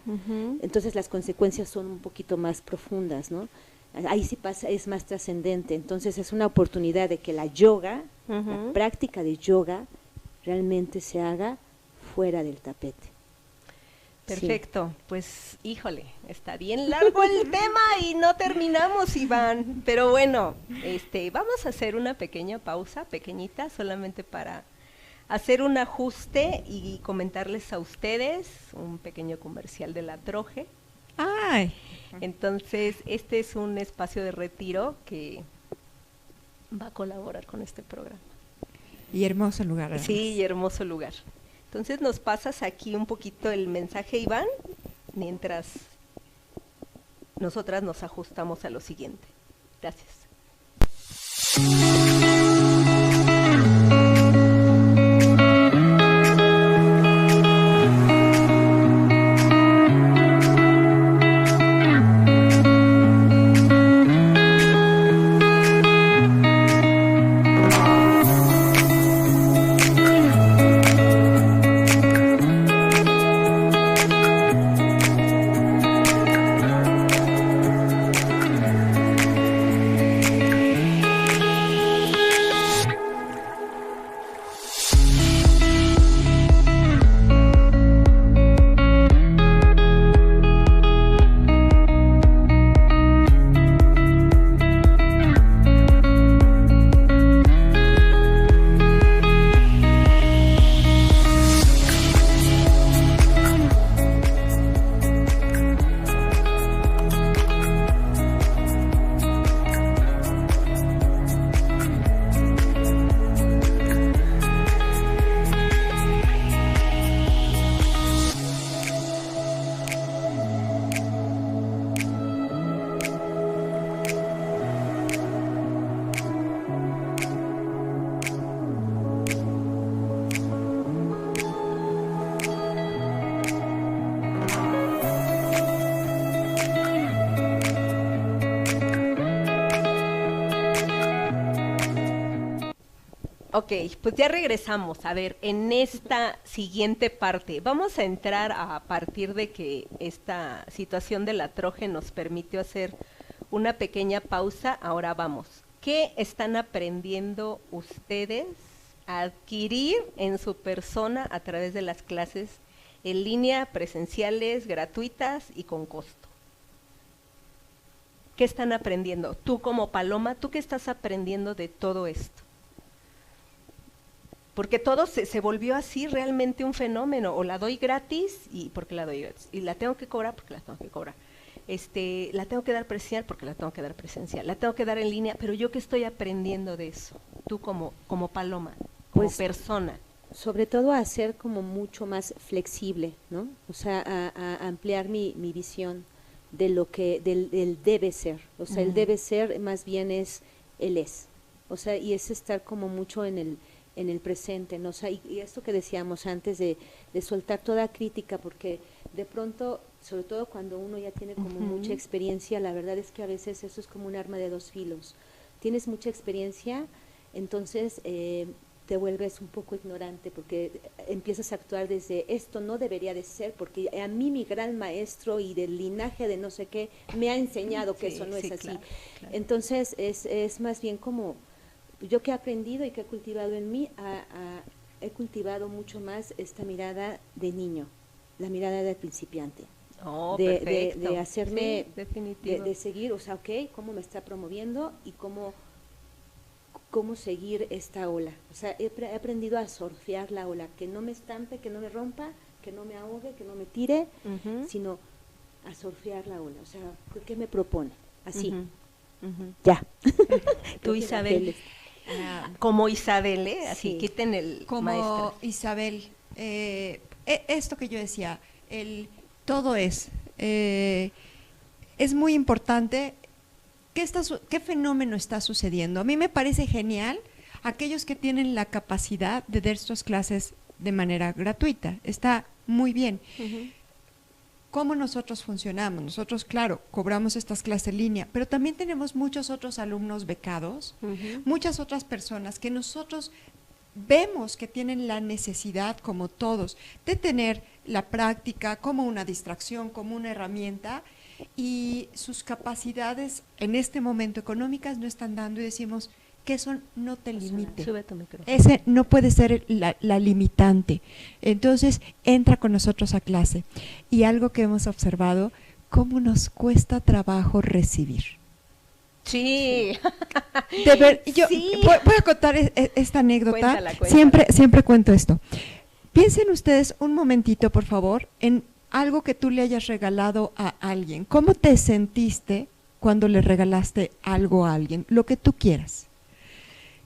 Speaker 3: entonces las consecuencias son un poquito más profundas, ¿no? Ahí sí pasa, es más trascendente. Entonces es una oportunidad de que la yoga, la práctica de yoga, realmente se haga fuera del tapete.
Speaker 1: Perfecto, pues híjole, está bien largo el tema y no terminamos, Iván, pero bueno, vamos a hacer una pequeña pausa, pequeñita, solamente para hacer un ajuste y comentarles a ustedes un pequeño comercial de la Troje.
Speaker 4: ¡Ay!
Speaker 1: Entonces, este es un espacio de retiro que va a colaborar con este programa.
Speaker 4: Y hermoso lugar. Además.
Speaker 1: Sí, y hermoso lugar. Entonces, nos pasas aquí un poquito el mensaje, Iván, mientras nosotras nos ajustamos a lo siguiente. Gracias. Ok, pues ya regresamos. A ver, en esta siguiente parte, vamos a entrar a partir de que esta situación de la troje nos permitió hacer una pequeña pausa. Ahora vamos. ¿Qué están aprendiendo ustedes a adquirir en su persona a través de las clases en línea, presenciales, gratuitas y con costo? ¿Qué están aprendiendo? Tú como Paloma, ¿tú qué estás aprendiendo de todo esto? Porque todo se volvió así realmente un fenómeno. O la doy gratis, y porque la doy gratis, y la tengo que cobrar porque la tengo que cobrar. La tengo que dar presencial porque la tengo que dar presencial. La tengo que dar en línea, pero ¿yo qué estoy aprendiendo de eso? Tú como Paloma, como
Speaker 3: Pues,
Speaker 1: persona.
Speaker 3: sobre todo a ser como mucho más flexible, ¿no? O sea, a ampliar mi visión de lo que, del debe ser. O sea, el debe ser más bien es el es. O sea, y es estar como mucho en el presente, ¿no? O sea, y esto que decíamos antes de soltar toda crítica, porque de pronto, sobre todo cuando uno ya tiene como mucha experiencia, la verdad es que a veces eso es como un arma de dos filos. Tienes mucha experiencia, entonces te vuelves un poco ignorante, porque empiezas a actuar desde esto no debería de ser, porque a mí mi gran maestro y del linaje de no sé qué me ha enseñado que eso no es así.
Speaker 1: Claro.
Speaker 3: Entonces es más bien como yo que he aprendido y que he cultivado en mí, he cultivado mucho más esta mirada de niño, la mirada del principiante.
Speaker 1: Oh,
Speaker 3: de hacerme,
Speaker 1: sí, definitivo.
Speaker 3: de seguir, o sea, ok, cómo me está promoviendo y cómo seguir esta ola. O sea, he aprendido a surfear la ola, que no me estampe, que no me rompa, que no me ahogue, que no me tire, sino a surfear la ola. O sea, ¿qué me propone? Así. Ya.
Speaker 1: Tú, Isabel. Como Isabel, así
Speaker 3: Sí.
Speaker 1: quiten el
Speaker 4: Como
Speaker 1: maestro.
Speaker 4: Isabel, esto que yo decía, todo es muy importante. ¿Qué fenómeno está sucediendo? A mí me parece genial aquellos que tienen la capacidad de dar estas clases de manera gratuita. Está muy bien. ¿Cómo nosotros funcionamos? Nosotros, claro, cobramos estas clases en línea, pero también tenemos muchos otros alumnos becados, muchas otras personas que nosotros vemos que tienen la necesidad, como todos, de tener la práctica como una distracción, como una herramienta, y sus capacidades en este momento económicas no están dando, y decimos que eso no te limite.
Speaker 1: Sube tu micrófono.
Speaker 4: Ese no puede ser la limitante. Entonces, entra con nosotros a clase. Y algo que hemos observado, cómo nos cuesta trabajo recibir.
Speaker 1: Sí.
Speaker 4: De ver, yo
Speaker 1: Sí.
Speaker 4: voy a contar esta anécdota.
Speaker 1: Cuéntala.
Speaker 4: Siempre cuento esto. Piensen ustedes un momentito, por favor, en algo que tú le hayas regalado a alguien. ¿Cómo te sentiste cuando le regalaste algo a alguien? Lo que tú quieras.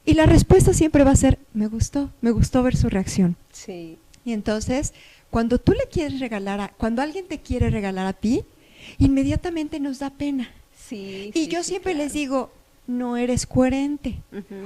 Speaker 4: Y la respuesta siempre va a ser, me gustó ver su reacción.
Speaker 1: Sí.
Speaker 4: Y entonces, cuando tú le quieres regalar, cuando alguien te quiere regalar a ti, inmediatamente nos da pena.
Speaker 1: Sí.
Speaker 4: Y yo siempre les digo, no eres coherente.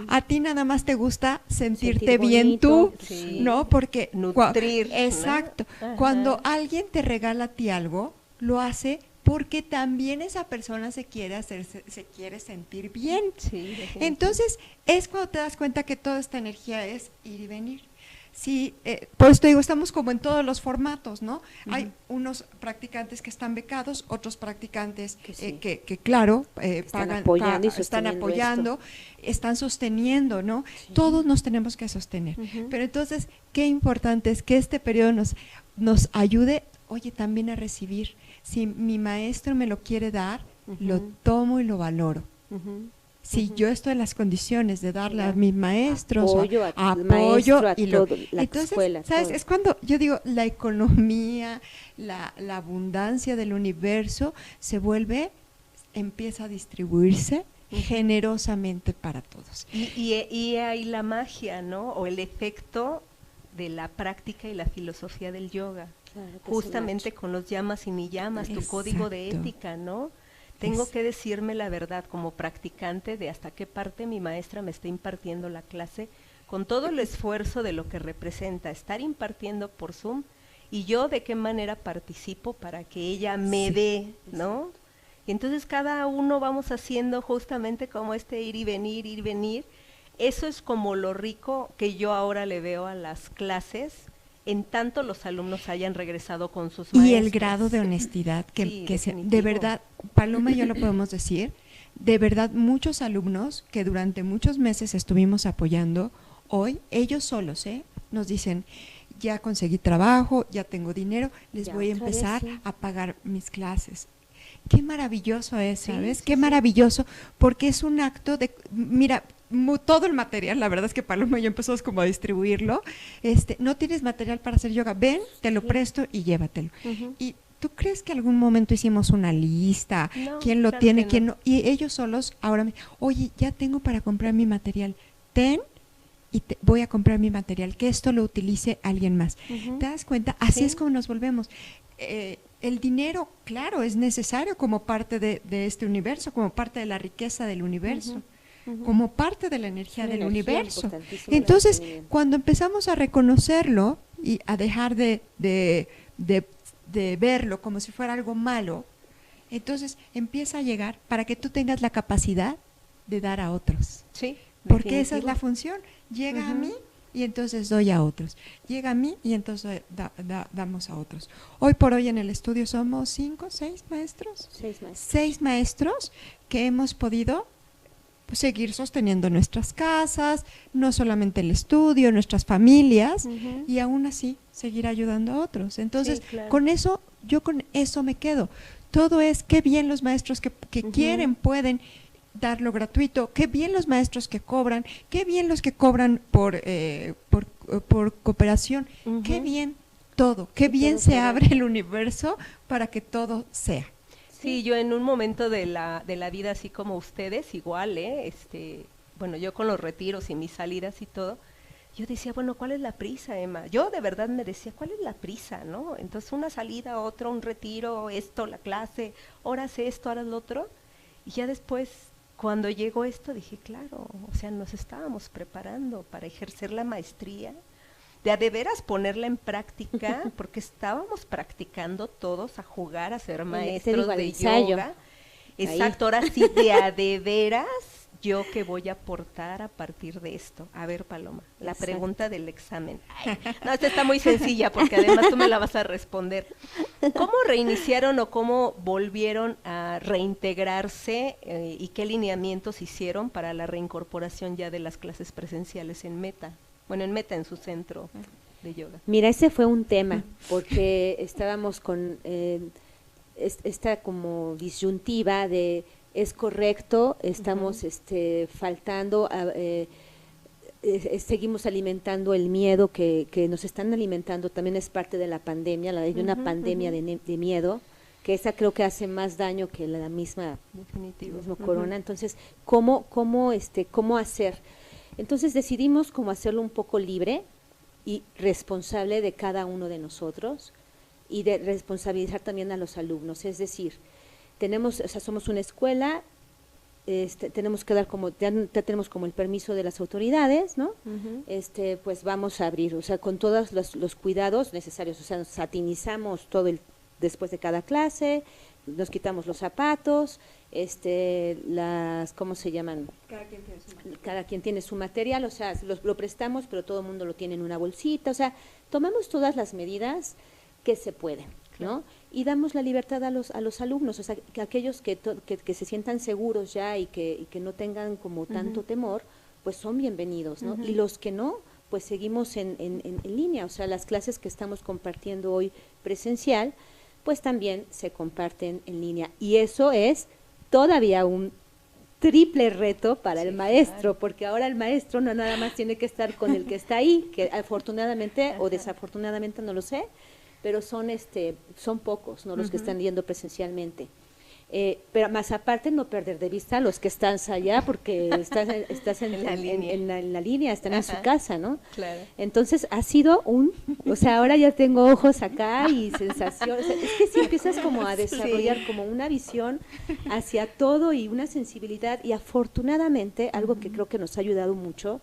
Speaker 4: A ti nada más te gusta sentirte
Speaker 3: Sentir
Speaker 4: bien
Speaker 3: bonito,
Speaker 4: tú,
Speaker 1: sí.
Speaker 4: ¿no? Porque
Speaker 1: Nutrir, ¿no?
Speaker 4: exacto.
Speaker 1: Ajá.
Speaker 4: Cuando alguien te regala a ti algo, lo hace porque también esa persona se quiere sentir bien.
Speaker 1: Sí, definitivamente.
Speaker 4: Entonces, es cuando te das cuenta que toda esta energía es ir y venir. Sí, por eso te digo, estamos como en todos los formatos, ¿no? Hay unos practicantes que están becados, otros practicantes
Speaker 3: Que sí.
Speaker 4: que claro,
Speaker 3: Están apoyando y
Speaker 4: están
Speaker 3: sosteniendo
Speaker 4: apoyando, están sosteniendo, ¿no?
Speaker 3: Sí.
Speaker 4: Todos nos tenemos que sostener. Pero entonces, qué importante es que este periodo nos ayude, oye, también a recibir. Si mi maestro me lo quiere dar, lo tomo y lo valoro. Si yo estoy en las condiciones de darle a mis maestros,
Speaker 3: Apoyo al maestro, a todo, la
Speaker 4: entonces,
Speaker 3: escuela,
Speaker 4: ¿sabes?
Speaker 3: todo.
Speaker 4: Es cuando yo digo, la economía, la abundancia del universo empieza a distribuirse generosamente para todos.
Speaker 1: Y ahí la magia, ¿no? O el efecto de la práctica y la filosofía del yoga.
Speaker 3: Claro, que
Speaker 1: Justamente con los llamas y ni llamas, tu código de
Speaker 4: Exacto.
Speaker 1: ética, ¿no? Tengo que decirme la verdad como practicante de hasta qué parte mi maestra me está impartiendo la clase, con todo el esfuerzo de lo que representa estar impartiendo por Zoom, y yo de qué manera participo para que ella me dé, ¿no? Y entonces cada uno vamos haciendo justamente como ir y venir, eso es como lo rico que yo ahora le veo a las clases, en tanto los alumnos hayan regresado con sus maestros.
Speaker 4: Y el grado de honestidad
Speaker 1: Sí,
Speaker 4: de verdad, Paloma y yo lo podemos decir, de verdad muchos alumnos que durante muchos meses estuvimos apoyando, hoy ellos solos nos dicen, ya conseguí trabajo, ya tengo dinero, les
Speaker 3: Ya
Speaker 4: voy a
Speaker 3: otra vez,
Speaker 4: empezar
Speaker 3: sí.
Speaker 4: a pagar mis clases. Qué maravilloso es,
Speaker 1: Sí,
Speaker 4: ¿sabes?
Speaker 1: sí,
Speaker 4: Qué
Speaker 1: sí.
Speaker 4: maravilloso, porque es un acto de, mira, todo el material, la verdad es que Paloma y yo empezamos como a distribuirlo, no tienes material para hacer yoga, ven, te lo
Speaker 3: Sí.
Speaker 4: presto y llévatelo.
Speaker 3: Ujú.
Speaker 4: Y ¿tú crees que algún momento hicimos una lista?
Speaker 1: No,
Speaker 4: ¿Quién lo
Speaker 1: claro
Speaker 4: tiene?
Speaker 1: que
Speaker 4: ¿Quién
Speaker 1: no.
Speaker 4: no? Y ellos solos, ahora, oye, ya tengo para comprar mi material, ten y voy a comprar mi material, que esto lo utilice alguien más.
Speaker 3: Ujú.
Speaker 4: ¿Te das cuenta? Así
Speaker 1: Sí.
Speaker 4: es como nos volvemos. El dinero, claro, es necesario como parte de este universo, como parte de la riqueza del universo,
Speaker 3: Ujú.
Speaker 4: como parte de la energía
Speaker 3: Una
Speaker 4: del
Speaker 3: energía
Speaker 4: universo.
Speaker 3: importantísima el
Speaker 4: Entonces,
Speaker 3: entretenimiento.
Speaker 4: cuando empezamos a reconocerlo y a dejar de verlo como si fuera algo malo, entonces empieza a llegar para que tú tengas la capacidad de dar a otros.
Speaker 1: Sí,
Speaker 4: Porque esa es la
Speaker 1: definitivo.
Speaker 4: función. Llega a
Speaker 1: Ujú.
Speaker 4: mí y entonces doy a otros. Llega a mí y entonces damos a otros. Hoy por hoy en el estudio somos 5, 6 maestros.
Speaker 3: 6 más.
Speaker 4: 6 maestros que hemos podido seguir sosteniendo nuestras casas, no solamente el estudio, nuestras familias,
Speaker 3: Ujú.
Speaker 4: y aún así seguir ayudando a otros. Entonces,
Speaker 1: Sí, claro.
Speaker 4: con eso me quedo. Todo es qué bien los maestros que
Speaker 3: Ujú.
Speaker 4: quieren, pueden darlo gratuito, qué bien los maestros que cobran, qué bien los que cobran por cooperación,
Speaker 1: Ujú.
Speaker 4: qué bien todo, qué
Speaker 3: Que
Speaker 4: bien
Speaker 3: todo
Speaker 4: se
Speaker 3: sea.
Speaker 4: abre el universo para que todo sea.
Speaker 1: Sí, yo en un momento de la vida, así como ustedes, igual, bueno, yo con los retiros y mis salidas y todo, yo decía, bueno, ¿cuál es la prisa, Emma? Yo de verdad me decía, ¿cuál es la prisa, no? Entonces una salida, otra, un retiro, esto, la clase, horas esto, horas lo otro, y ya después, cuando llegó esto, dije, claro, o sea, nos estábamos preparando para ejercer la maestría, de veras ponerla en práctica, porque estábamos practicando todos a jugar, a ser
Speaker 3: Te
Speaker 1: maestros
Speaker 3: digo, al
Speaker 1: de
Speaker 3: ensayo.
Speaker 1: yoga.
Speaker 3: Ahí.
Speaker 1: Exacto, ahora sí, de veras, yo que voy a aportar a partir de esto. A ver, Paloma, la
Speaker 3: Exacto.
Speaker 1: pregunta del examen. Ay, no, esta está muy sencilla, porque además tú me la vas a responder. ¿Cómo reiniciaron o cómo volvieron a reintegrarse y qué lineamientos hicieron para la reincorporación ya de las clases presenciales en Meta? Bueno, en Meta, en su centro de yoga.
Speaker 3: Mira, ese fue un tema, porque estábamos con esta como disyuntiva de es correcto, estamos faltando, seguimos alimentando el miedo que nos están alimentando, también es parte de la pandemia, hay una
Speaker 1: Ujú,
Speaker 3: pandemia
Speaker 1: ujú.
Speaker 3: de miedo, que esa creo que hace más daño que la misma
Speaker 1: Definitivo.
Speaker 3: mismo
Speaker 1: Ujú.
Speaker 3: corona. Entonces, ¿cómo hacer? Entonces decidimos cómo hacerlo un poco libre y responsable de cada uno de nosotros y de responsabilizar también a los alumnos. Es decir, somos una escuela, tenemos que dar ya tenemos como el permiso de las autoridades, ¿no?
Speaker 1: Ujú.
Speaker 3: Pues vamos a abrir, o sea, con todos los cuidados necesarios, o sea, nos satinizamos después de cada clase, nos quitamos los zapatos, ¿cómo se llaman? Cada quien tiene su material, o sea, lo prestamos, pero todo el mundo lo tiene en una bolsita, o sea, tomamos todas las medidas que se pueden, ¿no? Y damos la libertad a los alumnos, o sea, que aquellos que se sientan seguros ya y que no tengan como tanto temor, pues son bienvenidos, ¿no?
Speaker 1: Ujú.
Speaker 3: Y los que no, pues seguimos en línea, o sea, las clases que estamos compartiendo hoy presencial, pues también se comparten en línea. Y eso es todavía un triple reto para el maestro,
Speaker 1: claro.
Speaker 3: porque ahora el maestro no nada más tiene que estar con el que está ahí, que afortunadamente o desafortunadamente no lo sé, pero son pocos, ¿no? Los que
Speaker 1: Ujú.
Speaker 3: están yendo presencialmente. Pero más aparte no perder de vista a los que están allá, porque estás en
Speaker 1: la línea.
Speaker 3: en la línea, están en su
Speaker 1: Ajá.
Speaker 3: casa, ¿no?
Speaker 1: Claro.
Speaker 3: Entonces ha sido o sea, ahora ya tengo ojos acá y sensaciones, es que sí empiezas como a desarrollar
Speaker 1: Sí.
Speaker 3: como una visión hacia todo y una sensibilidad, y afortunadamente algo que creo que nos ha ayudado mucho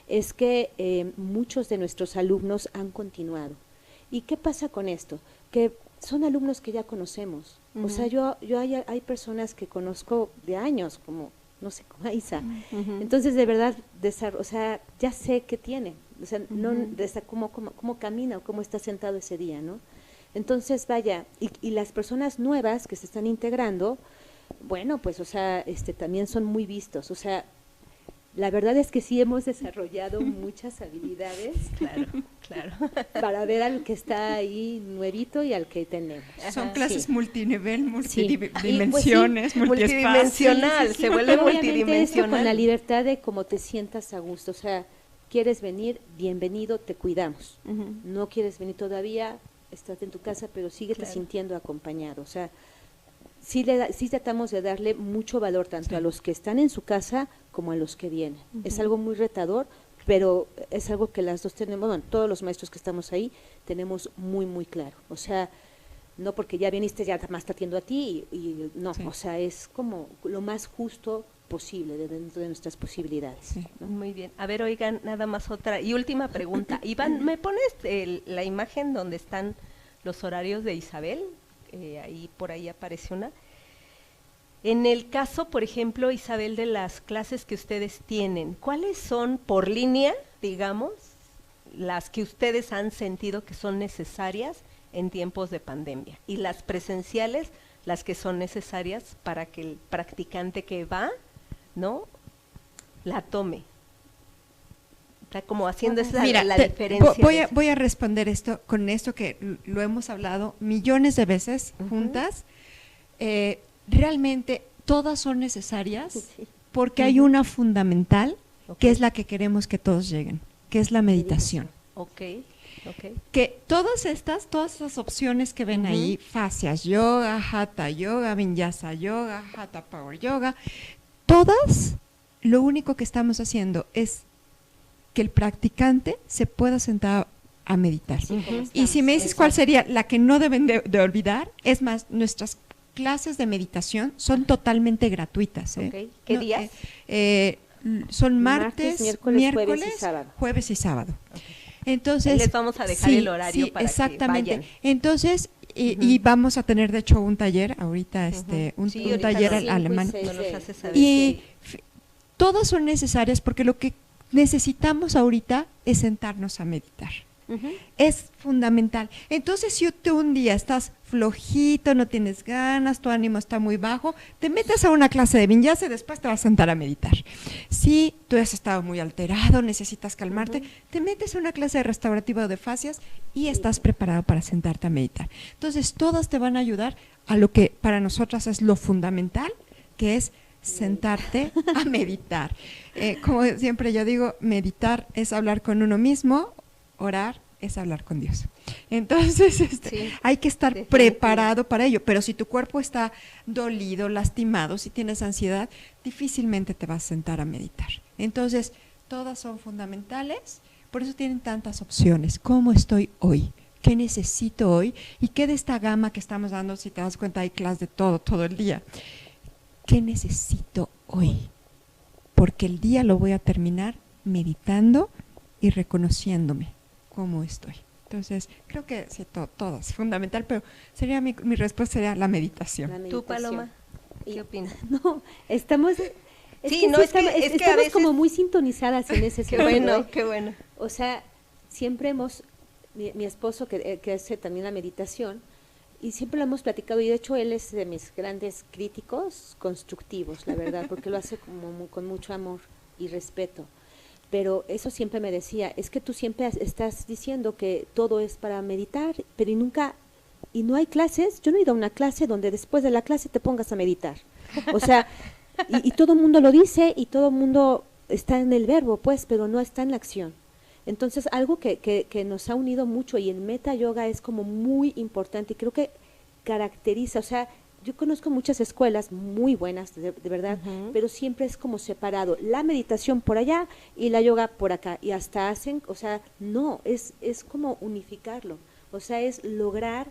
Speaker 3: es que muchos de nuestros alumnos han continuado. ¿Y qué pasa con esto? Que son alumnos que ya conocemos. O sea, yo hay personas que conozco de años, como no sé cómo, Isa.
Speaker 1: Ujú.
Speaker 3: Entonces, de verdad, o sea, ya sé qué tiene, o sea, no, cómo camina o cómo está sentado ese día, ¿no? Entonces, vaya, y las personas nuevas que se están integrando, bueno, pues, o sea, también son muy vistos, o sea, la verdad es que sí hemos desarrollado muchas habilidades
Speaker 1: Claro, claro.
Speaker 3: para ver al que está ahí nuevito y al que tenemos.
Speaker 4: Son
Speaker 1: Ajá.
Speaker 4: clases
Speaker 3: Sí.
Speaker 4: multinivel,
Speaker 3: Sí.
Speaker 4: multidimensiones, multiespacio.
Speaker 1: Multidimensional, se vuelve
Speaker 3: Pero obviamente esto con la
Speaker 1: multidimensional.
Speaker 3: libertad de cómo te sientas a gusto, o sea, quieres venir, bienvenido, te cuidamos.
Speaker 1: Ujú.
Speaker 3: No quieres venir todavía, estás en tu casa, pero síguete
Speaker 1: Claro.
Speaker 3: sintiendo acompañado, o sea, sí tratamos de darle mucho valor tanto
Speaker 4: Sí.
Speaker 3: a los que están en su casa como a los que vienen. Es
Speaker 1: Ujú.
Speaker 3: algo muy retador, pero es algo que las dos tenemos, bueno, todos los maestros que estamos ahí tenemos muy, muy claro. O sea, no porque ya viniste, ya más te atiendo a ti, y no,
Speaker 4: Sí.
Speaker 3: o sea, es como lo más justo posible dentro de nuestras posibilidades.
Speaker 4: Sí.
Speaker 3: ¿no?
Speaker 1: Muy bien. A ver, oigan, nada más otra. Y última pregunta. Iván, ¿me pones la imagen donde están los horarios de Isabel? Ahí por ahí aparece una. En el caso, por ejemplo, Isabel, de las clases que ustedes tienen, ¿cuáles son por línea, digamos, las que ustedes han sentido que son necesarias en tiempos de pandemia? Y las presenciales, las que son necesarias para que el practicante que va, ¿no?, la tome. Está como haciendo esa
Speaker 4: Mira,
Speaker 1: la diferencia. de eso.
Speaker 4: voy a responder esto con esto que lo hemos hablado millones de veces
Speaker 1: Ujú.
Speaker 4: juntas. Realmente todas son necesarias
Speaker 3: Sí.
Speaker 4: porque hay
Speaker 1: Ujú.
Speaker 4: una fundamental
Speaker 1: Ok.
Speaker 4: que es la que queremos que todos lleguen, que es la meditación.
Speaker 1: Ok, ok.
Speaker 4: Que todas esas opciones que ven
Speaker 1: Ujú.
Speaker 4: ahí, fascias yoga, hatha yoga, vinyasa yoga, hatha power yoga, todas lo único que estamos haciendo es que el practicante se pueda sentar a meditar.
Speaker 3: Sí, como
Speaker 1: Ujú.
Speaker 4: Y si me dices
Speaker 3: estamos.
Speaker 4: cuál sería la que no deben de olvidar, es más, nuestras clases de meditación son totalmente gratuitas.
Speaker 1: Ok. ¿Qué
Speaker 4: No,
Speaker 1: días?
Speaker 4: Son
Speaker 3: Martes,
Speaker 4: martes,
Speaker 3: miércoles y sábado.
Speaker 4: jueves y sábado.
Speaker 1: Ok.
Speaker 4: Entonces,
Speaker 1: Ahí les vamos a dejar el horario para que
Speaker 4: exactamente.
Speaker 1: vayan.
Speaker 4: Entonces,
Speaker 1: Ujú.
Speaker 4: y vamos a tener de hecho un taller ahorita,
Speaker 1: Ujú.
Speaker 4: un
Speaker 1: Sí,
Speaker 4: un
Speaker 1: ahorita
Speaker 4: taller
Speaker 1: nos-
Speaker 4: alemán.
Speaker 3: Sí,
Speaker 1: No los
Speaker 3: sí.
Speaker 1: hace saber.
Speaker 4: Y todas son necesarias porque lo que necesitamos ahorita es sentarnos a meditar.
Speaker 1: Ujú.
Speaker 4: Es fundamental. Entonces, si tú un día estás flojito, no tienes ganas, tu ánimo está muy bajo, te metes a una clase de vinyasa y después te vas a sentar a meditar. Si tú has estado muy alterado, necesitas calmarte,
Speaker 1: Ujú.
Speaker 4: te metes a una clase de restaurativa o de fascias y estás preparado para sentarte a meditar. Entonces, todas te van a ayudar a lo que para nosotras es lo fundamental, que es sentarte a meditar. Como siempre yo digo, meditar es hablar con uno mismo, orar es hablar con Dios. Entonces,
Speaker 1: Sí,
Speaker 4: hay que estar
Speaker 1: definitivo.
Speaker 4: preparado para ello, pero si tu cuerpo está dolido, lastimado, si tienes ansiedad, difícilmente te vas a sentar a meditar. Entonces, todas son fundamentales, por eso tienen tantas opciones. ¿Cómo estoy hoy? ¿Qué necesito hoy? ¿Y qué de esta gama que estamos dando, si te das cuenta, hay clases de todo el día? ¿Qué necesito hoy? Porque el día lo voy a terminar meditando y reconociéndome cómo estoy. Entonces, creo que sí, todo es fundamental, pero sería mi respuesta sería la meditación.
Speaker 3: La
Speaker 1: ¿Tú,
Speaker 3: meditación.
Speaker 1: Paloma,
Speaker 3: Y-
Speaker 1: qué opinas?
Speaker 3: No, estamos...
Speaker 1: Sí, no, es que a
Speaker 3: estamos
Speaker 1: veces-
Speaker 3: como muy sintonizadas en ese
Speaker 1: Qué
Speaker 3: sentido,
Speaker 1: bueno,
Speaker 3: ¿eh?
Speaker 1: qué bueno.
Speaker 3: O sea, siempre mi esposo que hace también la meditación, y siempre lo hemos platicado, y de hecho él es de mis grandes críticos constructivos, la verdad, porque lo hace como con mucho amor y respeto. Pero eso siempre me decía, es que tú siempre estás diciendo que todo es para meditar, pero y no hay clases, yo no he ido a una clase donde después de la clase te pongas a meditar. O sea, y todo el mundo lo dice y todo el mundo está en el verbo, pues, pero no está en la acción. Entonces, algo que nos ha unido mucho y en Meta Yoga es como muy importante y creo que caracteriza, o sea, yo conozco muchas escuelas muy buenas, de verdad,
Speaker 1: Ujú.
Speaker 3: pero siempre es como separado, la meditación por allá y la yoga por acá, y hasta hacen, o sea, no, es como unificarlo, o sea, es lograr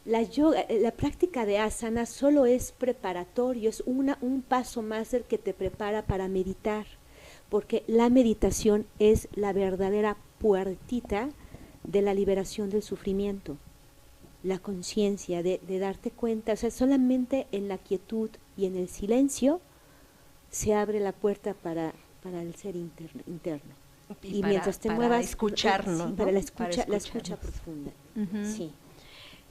Speaker 3: la yoga, la práctica de asana solo es preparatorio, es un paso más del que te prepara para meditar, porque la meditación es la verdadera puertita de la liberación del sufrimiento, la conciencia de darte cuenta, o sea, solamente en la quietud y en el silencio se abre la puerta para el ser interno. Y
Speaker 1: para,
Speaker 3: mientras te
Speaker 1: para
Speaker 3: muevas,
Speaker 1: escucharnos,
Speaker 3: sí,
Speaker 1: ¿no?
Speaker 3: para la
Speaker 1: Para
Speaker 3: escucha
Speaker 1: escucharnos.
Speaker 3: profunda. Sí.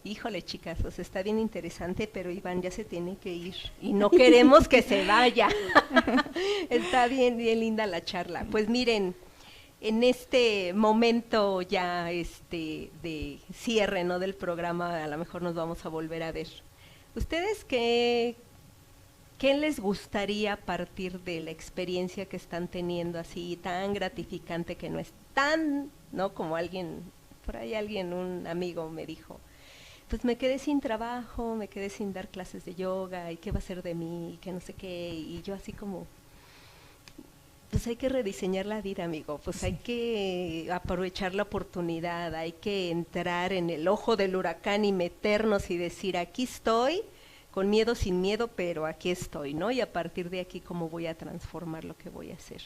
Speaker 1: Híjole, chicas, pues está bien interesante, pero Iván ya se tiene que ir y no queremos que se vaya. Está bien, bien linda la charla. Pues miren, en este momento ya de cierre, ¿no?, del programa, a lo mejor nos vamos a volver a ver. ¿Ustedes qué les gustaría a partir de la experiencia que están teniendo así tan gratificante, que no es tan, ¿no?, como un amigo me dijo, pues me quedé sin trabajo, me quedé sin dar clases de yoga, y qué va a ser de mí, y que no sé qué, y yo así como, pues hay que rediseñar la vida, amigo, pues hay que aprovechar la oportunidad, hay que entrar en el ojo del huracán y meternos y decir, aquí estoy, con miedo, sin miedo, pero aquí estoy, ¿no? Y a partir de aquí, ¿cómo voy a transformar lo que voy a hacer?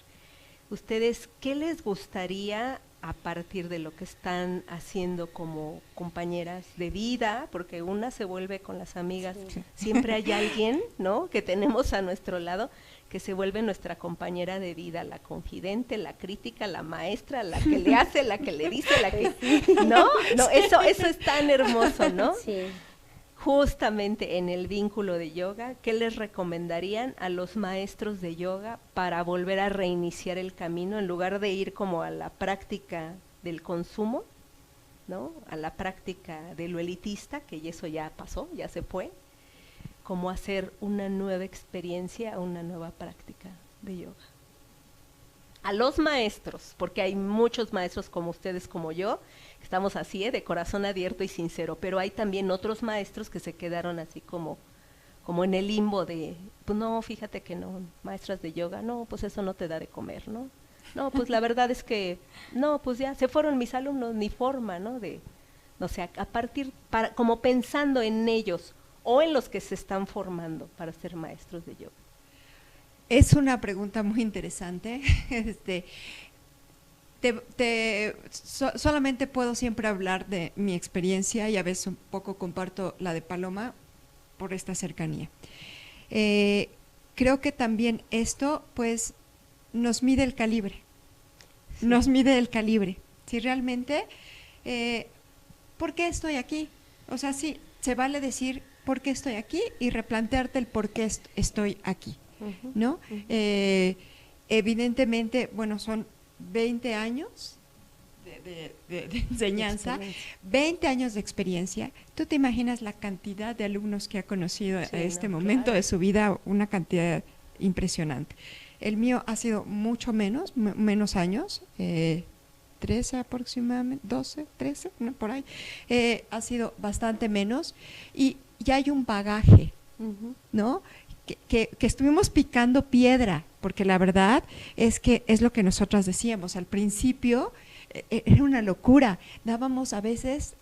Speaker 1: ¿Ustedes qué les gustaría a partir de lo que están haciendo como compañeras de vida? Porque una se vuelve con las amigas,
Speaker 3: Sí.
Speaker 1: siempre hay alguien, ¿no?, que tenemos a nuestro lado, que se vuelve nuestra compañera de vida, la confidente, la crítica, la maestra, la que le hace, la que le dice, la que... ¿No? Eso es tan hermoso, ¿no?
Speaker 3: Sí.
Speaker 1: Justamente en el vínculo de yoga, ¿qué les recomendarían a los maestros de yoga para volver a reiniciar el camino en lugar de ir como a la práctica del consumo, ¿no?, a la práctica de lo elitista, que eso ya pasó, ya se fue, como hacer una nueva experiencia, una nueva práctica de yoga? A los maestros, porque hay muchos maestros como ustedes, como yo, que estamos así, de corazón abierto y sincero, pero hay también otros maestros que se quedaron así como en el limbo de, pues no, fíjate que no, maestras de yoga, no, pues eso no te da de comer, ¿no? No, pues la verdad es que, no, pues ya se fueron mis alumnos, ni forma, ¿no? De, o sea, a partir, como pensando en ellos o en los que se están formando para ser maestros de yoga.
Speaker 4: Es una pregunta muy interesante. Solamente puedo siempre hablar de mi experiencia y a veces un poco comparto la de Paloma por esta cercanía. Creo que también esto pues nos mide el calibre, sí. Nos mide el calibre. Si realmente, ¿por qué estoy aquí? O sea, sí, se vale decir por qué estoy aquí y replantearte el por qué estoy aquí, ¿no? Evidentemente, bueno, son 20 años de enseñanza, 20 años de experiencia. ¿Tú te imaginas la cantidad de alumnos que ha conocido
Speaker 1: Sí,
Speaker 4: a este
Speaker 1: no,
Speaker 4: momento
Speaker 1: claro.
Speaker 4: de su vida? Una cantidad impresionante. El mío ha sido mucho menos años, 13 aproximadamente, 12, 13, ¿no?, por ahí. Ha sido bastante menos y ya hay un bagaje, ¿no?, que estuvimos picando piedra, porque la verdad es que es lo que nosotras decíamos al principio. Era una locura, dábamos a veces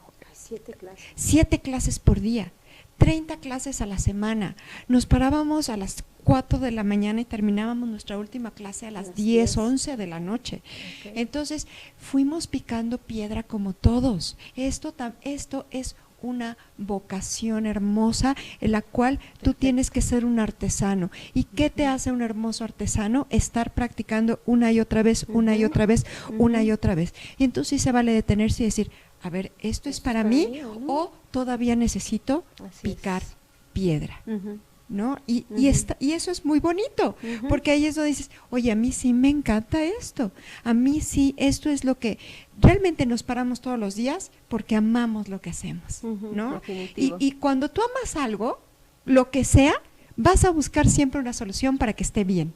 Speaker 4: 7 clases por día, 30 clases a la semana, nos parábamos a las 4 de la mañana y terminábamos nuestra última clase a las 10, 11 de la noche. Okay. Entonces fuimos picando piedra como todos. Esto es una vocación hermosa en la cual tú tienes que ser un artesano. ¿Y qué te hace un hermoso artesano? Estar practicando una y otra vez, una y otra vez, una y otra vez. Y entonces sí se vale detenerse y decir, a ver, ¿esto es para mí o todavía necesito picar piedra? ¿No? Y eso es muy bonito, porque ahí es donde dices, oye, a mí sí me encanta esto, a mí sí, esto es lo que realmente nos paramos todos los días porque amamos lo que hacemos, ¿no? Y cuando tú amas algo, lo que sea, vas a buscar siempre una solución para que esté bien.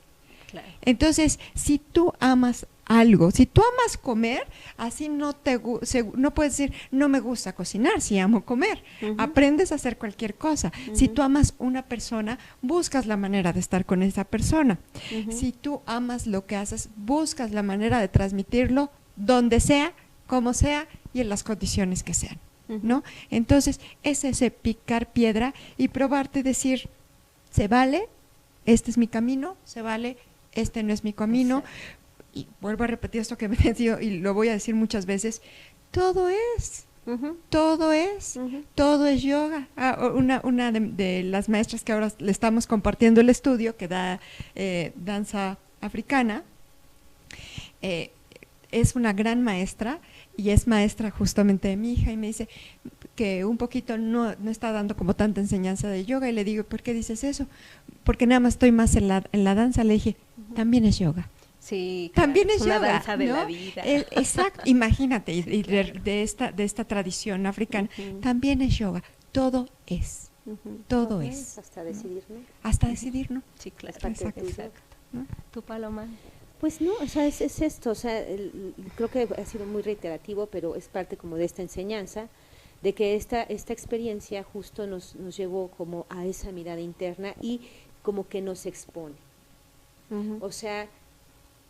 Speaker 4: Claro. Entonces, si tú amas algo, si tú amas comer, así no puedes decir, no me gusta cocinar, si amo comer, aprendes a hacer cualquier cosa. Si tú amas una persona, buscas la manera de estar con esa persona. Si tú amas lo que haces, buscas la manera de transmitirlo donde sea, como sea y en las condiciones que sean, ¿no? Entonces, es ese picar piedra y probarte, decir, se vale, este es mi camino, se vale, este no es mi camino. Exacto. Y vuelvo a repetir esto que me he dicho y lo voy a decir muchas veces, todo es Todo es yoga. Una de las maestras que ahora le estamos compartiendo el estudio, que da danza africana, es una gran maestra y es maestra justamente de mi hija, y me dice que un poquito no está dando como tanta enseñanza de yoga, y le digo, ¿por qué dices eso? Porque nada más estoy más en la danza. Le dije, también es yoga.
Speaker 1: Sí, claro,
Speaker 4: También es
Speaker 1: una
Speaker 4: yoga,
Speaker 1: danza de
Speaker 4: ¿no?
Speaker 1: la vida.
Speaker 4: Exacto, imagínate, y
Speaker 1: Sí, claro.
Speaker 4: de esta tradición africana, también es yoga. Todo es, todo es.
Speaker 3: Hasta decidir, ¿no?
Speaker 4: Hasta decidir, ¿no?
Speaker 1: Sí, claro.
Speaker 3: Es parte de tu
Speaker 1: Exacto.
Speaker 4: ¿no?
Speaker 1: ¿Tu Paloma?
Speaker 3: Pues no, o sea, es esto, o sea, creo que ha sido muy reiterativo, pero es parte como de esta enseñanza, de que esta experiencia justo nos llevó como a esa mirada interna y como que nos expone. O sea,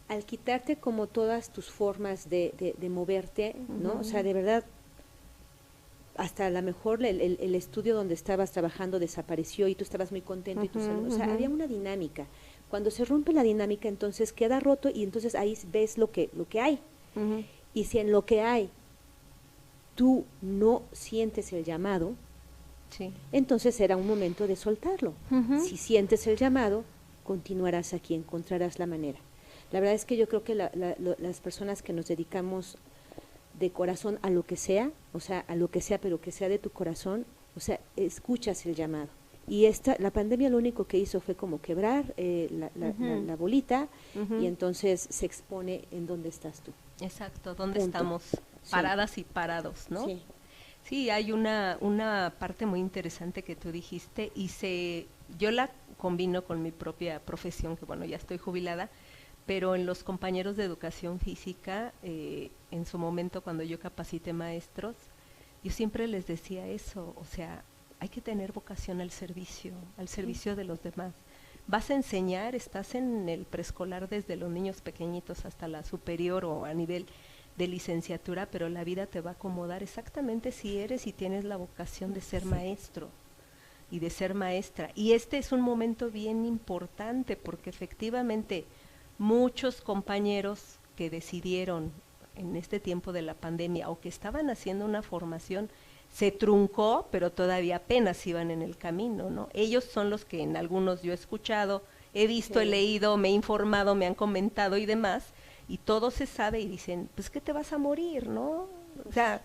Speaker 3: al quitarte como todas tus formas de moverte, ¿no? O sea, de verdad, hasta a lo mejor el estudio donde estabas trabajando desapareció y tú estabas muy contento y tu salud, o sea, había una dinámica. Cuando se rompe la dinámica, entonces queda roto y entonces ahí ves lo que hay. Y si en lo que hay tú no sientes el llamado,
Speaker 1: Sí.
Speaker 3: entonces será un momento de soltarlo. Si sientes el llamado, continuarás aquí, encontrarás la manera. La verdad es que yo creo que las personas que nos dedicamos de corazón a lo que sea, o sea, a lo que sea, pero que sea de tu corazón, o sea, escuchas el llamado. Y la pandemia lo único que hizo fue como quebrar la bolita y entonces se expone en dónde estás tú.
Speaker 1: Exacto, ¿dónde
Speaker 3: Punto.
Speaker 1: estamos paradas y parados, no?
Speaker 3: Sí.
Speaker 1: Sí, hay una parte muy interesante que tú dijiste y yo la combino con mi propia profesión, que bueno, ya estoy jubilada, pero en los compañeros de educación física, en su momento cuando yo capacité maestros, yo siempre les decía eso, o sea, hay que tener vocación al servicio de los demás. Vas a enseñar, estás en el preescolar desde los niños pequeñitos hasta la superior o a nivel de licenciatura, pero la vida te va a acomodar exactamente si eres y tienes la vocación de ser maestro y de ser maestra. Y este es un momento bien importante porque efectivamente muchos compañeros que decidieron en este tiempo de la pandemia o que estaban haciendo una formación se truncó, pero todavía apenas iban en el camino, ¿no? Ellos son los que en algunos yo he escuchado, he visto, he leído, me he informado, me han comentado y demás, y todo se sabe y dicen, pues que te vas a morir, ¿no? O sea,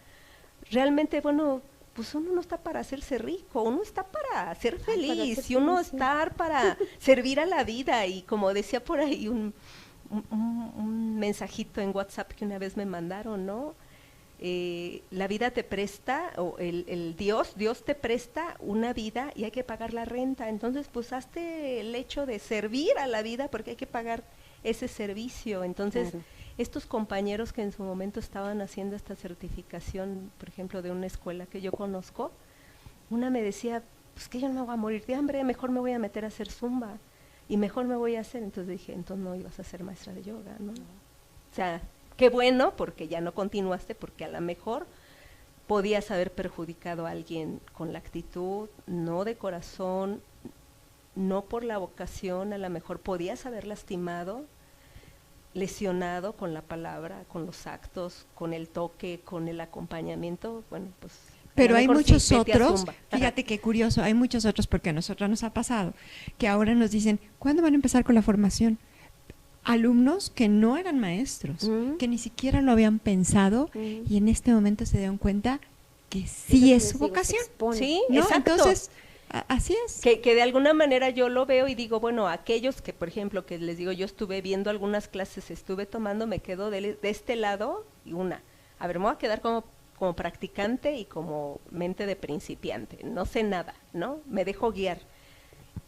Speaker 1: realmente, bueno, pues uno no está para hacerse rico, uno está para ser feliz, y uno está para servir a la vida, y como decía por ahí un mensajito en WhatsApp que una vez me mandaron, ¿no? La vida te presta, o el Dios te presta una vida y hay que pagar la renta, entonces pues hazte el hecho de servir a la vida porque hay que pagar ese servicio. Entonces estos compañeros que en su momento estaban haciendo esta certificación, por ejemplo de una escuela que yo conozco, una me decía, pues que yo no me voy a morir de hambre, mejor me voy a meter a hacer zumba y mejor me voy a hacer, entonces dije, entonces no ibas a ser maestra de yoga, ¿no? O sea, qué bueno, porque ya no continuaste, porque a lo mejor podías haber perjudicado a alguien con la actitud, no de corazón, no por la vocación, a lo mejor podías haber lastimado, lesionado con la palabra, con los actos, con el toque, con el acompañamiento, bueno, pues...
Speaker 4: Pero hay muchos
Speaker 1: sí,
Speaker 4: otros, fíjate qué curioso, hay muchos otros, porque a nosotros nos ha pasado, que ahora nos dicen, ¿cuándo van a empezar con la formación? Alumnos que no eran maestros, que ni siquiera lo habían pensado y en este momento se dieron cuenta que sí es su vocación.
Speaker 1: Sí,
Speaker 4: ¿no?
Speaker 1: exacto.
Speaker 4: Entonces, así es.
Speaker 1: Que de alguna manera yo lo veo y digo, bueno, aquellos que, por ejemplo, que les digo, yo estuve viendo algunas clases, estuve tomando, me quedo de este lado y a ver, me voy a quedar como practicante y como mente de principiante, no sé nada, ¿no? Me dejo guiar,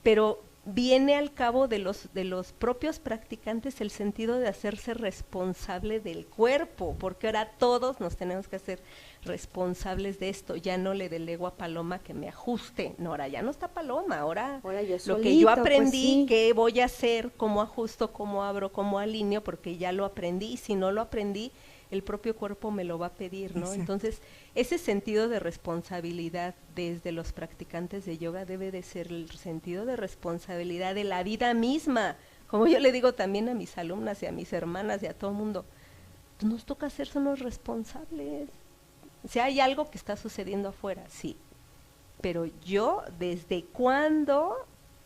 Speaker 1: pero viene al cabo de los propios practicantes el sentido de hacerse responsable del cuerpo, porque ahora todos nos tenemos que hacer responsables de esto. Ya no le delego a Paloma que me ajuste, no, ahora ya no está Paloma, ahora
Speaker 3: yo
Speaker 1: lo que yo aprendí,
Speaker 3: pues sí.
Speaker 1: qué voy a hacer, cómo ajusto, cómo abro, cómo alineo, porque ya lo aprendí, y si no lo aprendí, el propio cuerpo me lo va a pedir, ¿no?
Speaker 4: Exacto.
Speaker 1: Entonces, ese sentido de responsabilidad desde los practicantes de yoga debe de ser el sentido de responsabilidad de la vida misma. Como yo le digo también a mis alumnas y a mis hermanas y a todo el mundo, pues nos toca hacerse unos responsables. O sea, hay algo que está sucediendo afuera, sí. Pero yo, ¿desde cuándo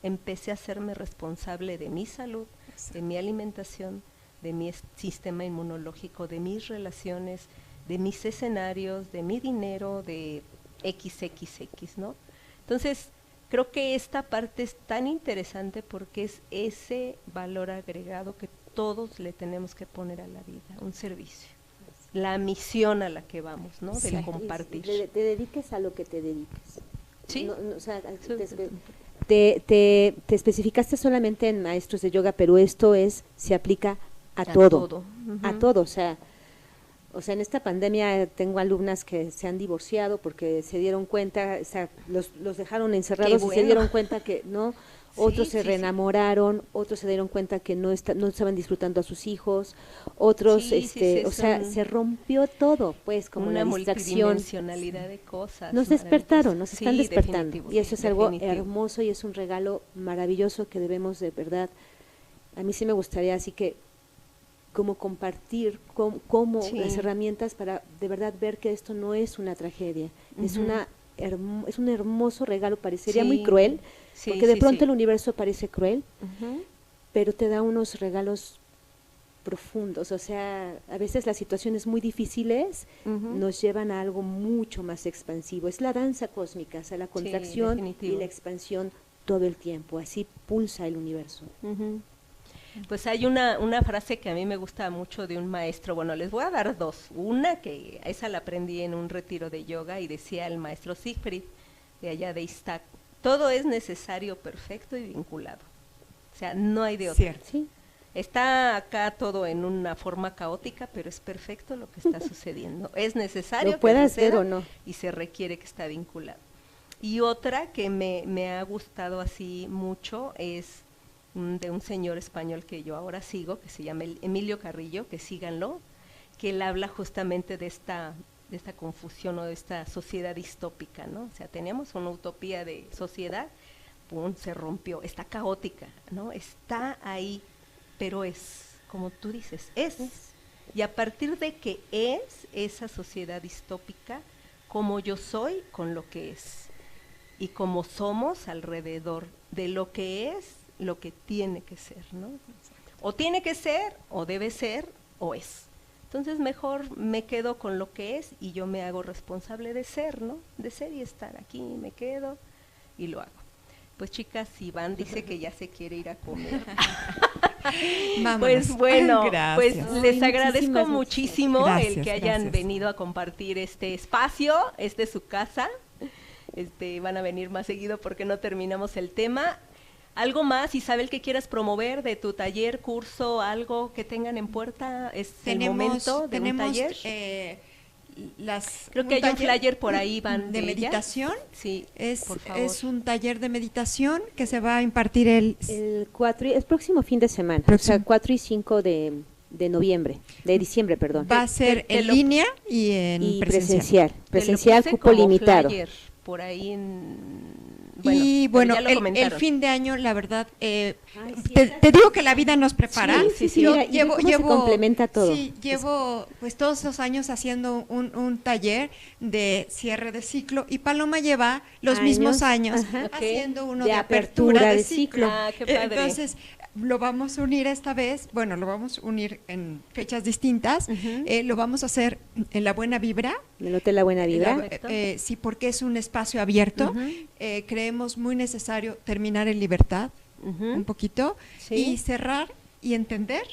Speaker 1: empecé a hacerme responsable de mi salud, de mi alimentación, de mi sistema inmunológico, de mis relaciones, de mis escenarios, de mi dinero, de XXX, ¿no? Entonces, creo que esta parte es tan interesante porque es ese valor agregado que todos le tenemos que poner a la vida, un servicio, la misión a la que vamos, ¿no?
Speaker 3: Sí.
Speaker 1: Del compartir.
Speaker 3: Te dediques a lo que te dediques.
Speaker 1: Sí.
Speaker 3: O sea, te especificaste solamente en maestros de yoga, pero esto se aplica a todo. A todo, o sea, en esta pandemia tengo alumnas que se han divorciado porque se dieron cuenta, o sea, los dejaron encerrados y se dieron cuenta que no, otros se reenamoraron, otros se dieron cuenta que no estaban disfrutando a sus hijos, otros, o sea, se rompió todo, pues, como
Speaker 1: una
Speaker 3: la distracción.
Speaker 1: multidimensionalidad de cosas.
Speaker 3: Nos despertaron, nos están despertando, y eso es algo
Speaker 1: definitivo.
Speaker 3: hermoso y es un regalo maravilloso que debemos de verdad, a mí sí me gustaría así que como compartir como las herramientas para de verdad ver que esto no es una tragedia, es un hermoso regalo, parecería muy cruel, porque de pronto el universo parece cruel, pero te da unos regalos profundos, o sea, a veces las situaciones muy difíciles nos llevan a algo mucho más expansivo, es la danza cósmica, o sea, la contracción y la expansión todo el tiempo, así pulsa el universo.
Speaker 1: Pues hay una frase que a mí me gusta mucho de un maestro, bueno, les voy a dar dos, una que esa la aprendí en un retiro de yoga y decía el maestro Siegfried, de allá de Iztac, todo es necesario, perfecto y vinculado, o sea, no hay de otro.
Speaker 4: Cierto.
Speaker 3: Sí.
Speaker 1: Está acá todo en una forma caótica, pero es perfecto lo que está sucediendo, es necesario
Speaker 3: Lo puedas
Speaker 1: que suceda
Speaker 3: ver o no.
Speaker 1: y se requiere que está vinculado. Y otra que me ha gustado así mucho es de un señor español que yo ahora sigo, que se llama Emilio Carrillo, que síganlo, que él habla justamente de esta confusión o de esta sociedad distópica, ¿no? O sea, teníamos una utopía de sociedad, ¡pum!, se rompió, está caótica, ¿no? Está ahí, pero es, como tú dices, es. Y a partir de que es esa sociedad distópica, como yo soy con lo que es, y como somos alrededor de lo que es, lo que tiene que ser, ¿no? O tiene que ser, o debe ser, o es. Entonces mejor me quedo con lo que es y yo me hago responsable de ser, ¿no? De ser y estar aquí, me quedo y lo hago. Pues chicas, Iván dice que ya se quiere ir a comer.
Speaker 4: Vámonos.
Speaker 1: Pues bueno,
Speaker 4: Gracias.
Speaker 1: pues les agradezco muchísimo
Speaker 4: Gracias,
Speaker 1: el que hayan
Speaker 4: gracias.
Speaker 1: venido a compartir este espacio, es su casa. Van a venir más seguido porque no terminamos el tema. ¿Algo más, Isabel, que quieras promover de tu taller, curso, algo que tengan en puerta? ¿Es el momento de un taller? Creo que hay un flyer por ahí, Van,
Speaker 4: de meditación.
Speaker 1: Sí, por favor.
Speaker 4: Es un taller de meditación que se va a impartir el
Speaker 3: próximo fin de semana, o sea, 4 y 5 de noviembre, de diciembre, perdón.
Speaker 4: Va a ser en línea y en presencial.
Speaker 3: Presencial,
Speaker 1: Te lo puse
Speaker 3: cupo
Speaker 1: como
Speaker 3: limitado.
Speaker 1: flyer por ahí
Speaker 4: y bueno,
Speaker 1: ya lo
Speaker 4: el
Speaker 1: comentaron.
Speaker 4: fin de año, la verdad,
Speaker 3: sí,
Speaker 4: te digo que la vida nos prepara.
Speaker 3: Sí,
Speaker 4: Yo
Speaker 3: mira, y ve cómo se complementa todo.
Speaker 4: Sí, llevo pues todos los años haciendo un taller de cierre de ciclo y Paloma lleva los mismos años haciendo uno de apertura de ciclo.
Speaker 1: Ah, qué padre.
Speaker 4: Entonces, lo vamos a unir esta vez, bueno, lo vamos a unir en fechas distintas, lo vamos a hacer en La Buena Vibra.
Speaker 3: ¿En el Hotel La Buena Vibra?
Speaker 4: Sí, porque es un espacio abierto, creemos muy necesario terminar en libertad un poquito y cerrar y entender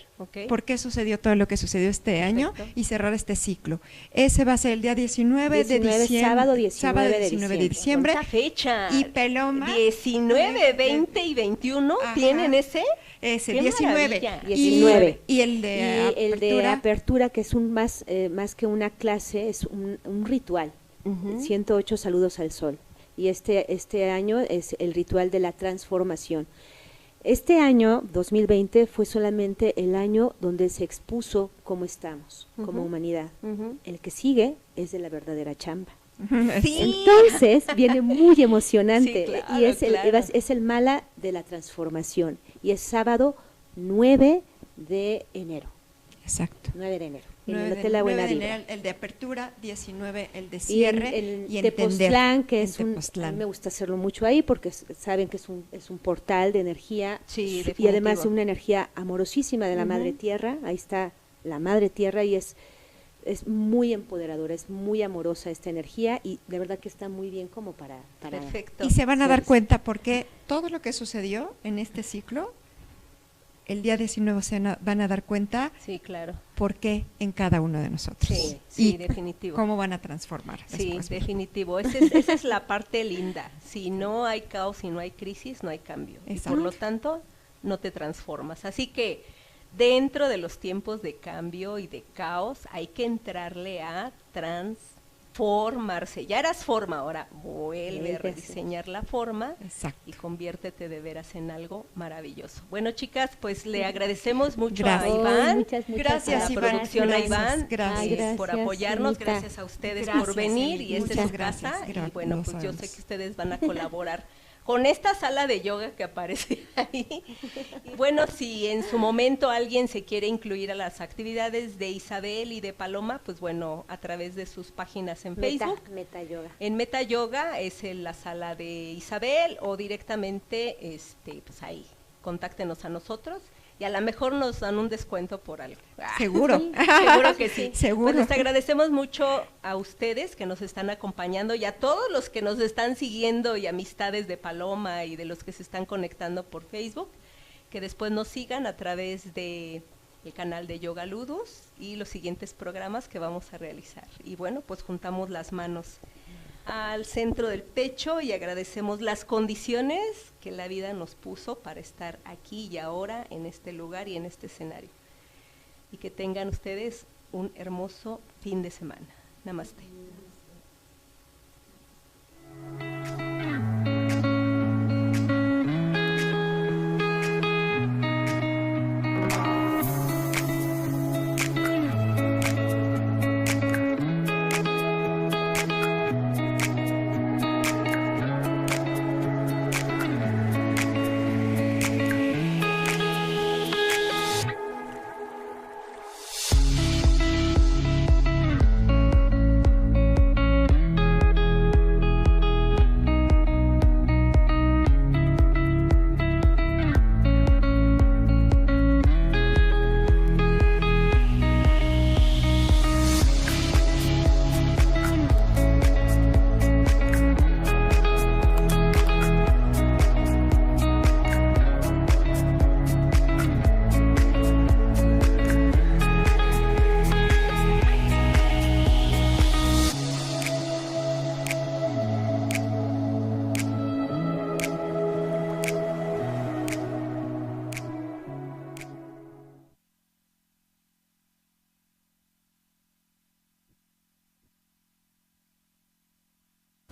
Speaker 4: por qué sucedió todo lo que sucedió este año y cerrar este ciclo. Ese va a ser el día 19 de diciembre.
Speaker 3: Sábado 19 de diciembre.
Speaker 1: ¿Cuánta fecha?
Speaker 4: Y Paloma.
Speaker 1: 19, 20 y 21 tienen ese.
Speaker 4: Ese,
Speaker 1: ¡Qué
Speaker 4: 19.
Speaker 1: maravilla!
Speaker 3: 19.
Speaker 4: Y el de
Speaker 3: apertura, que es más que una clase, es un ritual. 108 saludos al sol. Y este año es el ritual de la transformación. Este año, 2020, fue solamente el año donde se expuso cómo estamos, como humanidad. El que sigue es de la verdadera chamba.
Speaker 1: Sí.
Speaker 3: Entonces, viene muy emocionante.
Speaker 1: Sí, claro,
Speaker 3: y es el mala de la transformación. Y es sábado 9 de enero.
Speaker 4: Exacto.
Speaker 3: 9 de enero. En el
Speaker 4: 9
Speaker 3: Hotel La Buena
Speaker 4: de
Speaker 3: Vibra.
Speaker 4: enero el de apertura, 19 el de
Speaker 3: Y
Speaker 4: cierre.
Speaker 3: en Tepoztlán, que es
Speaker 4: en
Speaker 3: a
Speaker 4: Tepoztlán.
Speaker 3: mí me gusta hacerlo mucho ahí porque saben que es un portal de energía
Speaker 1: Sí,
Speaker 3: y además
Speaker 1: definitivo.
Speaker 3: una energía amorosísima de la Madre Tierra. Ahí está la Madre Tierra y es muy empoderadora, es muy amorosa esta energía y de verdad que está muy bien como para
Speaker 1: Perfecto.
Speaker 4: Y se van a dar
Speaker 3: Sí.
Speaker 4: cuenta porque todo lo que sucedió en este ciclo, el día 19 van a dar cuenta
Speaker 1: Sí, claro.
Speaker 4: por qué en cada uno de nosotros.
Speaker 1: Sí, sí,
Speaker 4: y
Speaker 1: definitivo.
Speaker 4: cómo van a transformar.
Speaker 1: Sí,
Speaker 4: después.
Speaker 1: definitivo. Esa es la parte linda. Si no hay caos, si no hay crisis, no hay cambio. Y
Speaker 4: Exacto.
Speaker 1: por lo tanto, no te transformas. Así que dentro de los tiempos de cambio y de caos, hay que entrarle a transformarse. Ya eras forma, ahora vuelve a rediseñar la forma
Speaker 4: Exacto.
Speaker 1: y conviértete de veras en algo maravilloso. Bueno, chicas, pues le agradecemos mucho
Speaker 4: Gracias.
Speaker 1: a Iván.
Speaker 3: Muchas
Speaker 4: Gracias,
Speaker 1: a la
Speaker 4: Iván.
Speaker 1: producción a Iván,
Speaker 4: Gracias.
Speaker 3: Ay, gracias,
Speaker 1: por apoyarnos,
Speaker 3: Anita.
Speaker 1: gracias a ustedes
Speaker 4: Gracias,
Speaker 1: por venir
Speaker 4: Eli.
Speaker 1: y esta es
Speaker 4: Muchas
Speaker 1: su
Speaker 4: gracias.
Speaker 1: casa y bueno,
Speaker 4: Lo
Speaker 1: pues yo sé
Speaker 4: sabemos.
Speaker 1: que ustedes van a colaborar con esta sala de yoga que aparece ahí. Y bueno, si en su momento alguien se quiere incluir a las actividades de Isabel y de Paloma, pues bueno, a través de sus páginas en Facebook.
Speaker 3: Meta Yoga.
Speaker 1: En Meta Yoga es en la sala de Isabel o directamente, pues ahí, contáctenos a nosotros y a lo mejor nos dan un descuento por algo.
Speaker 4: Seguro.
Speaker 1: Seguro que sí.
Speaker 4: Seguro.
Speaker 1: Pues les agradecemos mucho a ustedes que nos están acompañando y a todos los que nos están siguiendo y amistades de Paloma y de los que se están conectando por Facebook, que después nos sigan a través de el canal de Yoga Ludus y los siguientes programas que vamos a realizar. Y bueno, pues juntamos las manos al centro del pecho y agradecemos las condiciones que la vida nos puso para estar aquí y ahora en este lugar y en este escenario. Y que tengan ustedes un hermoso fin de semana. Namaste.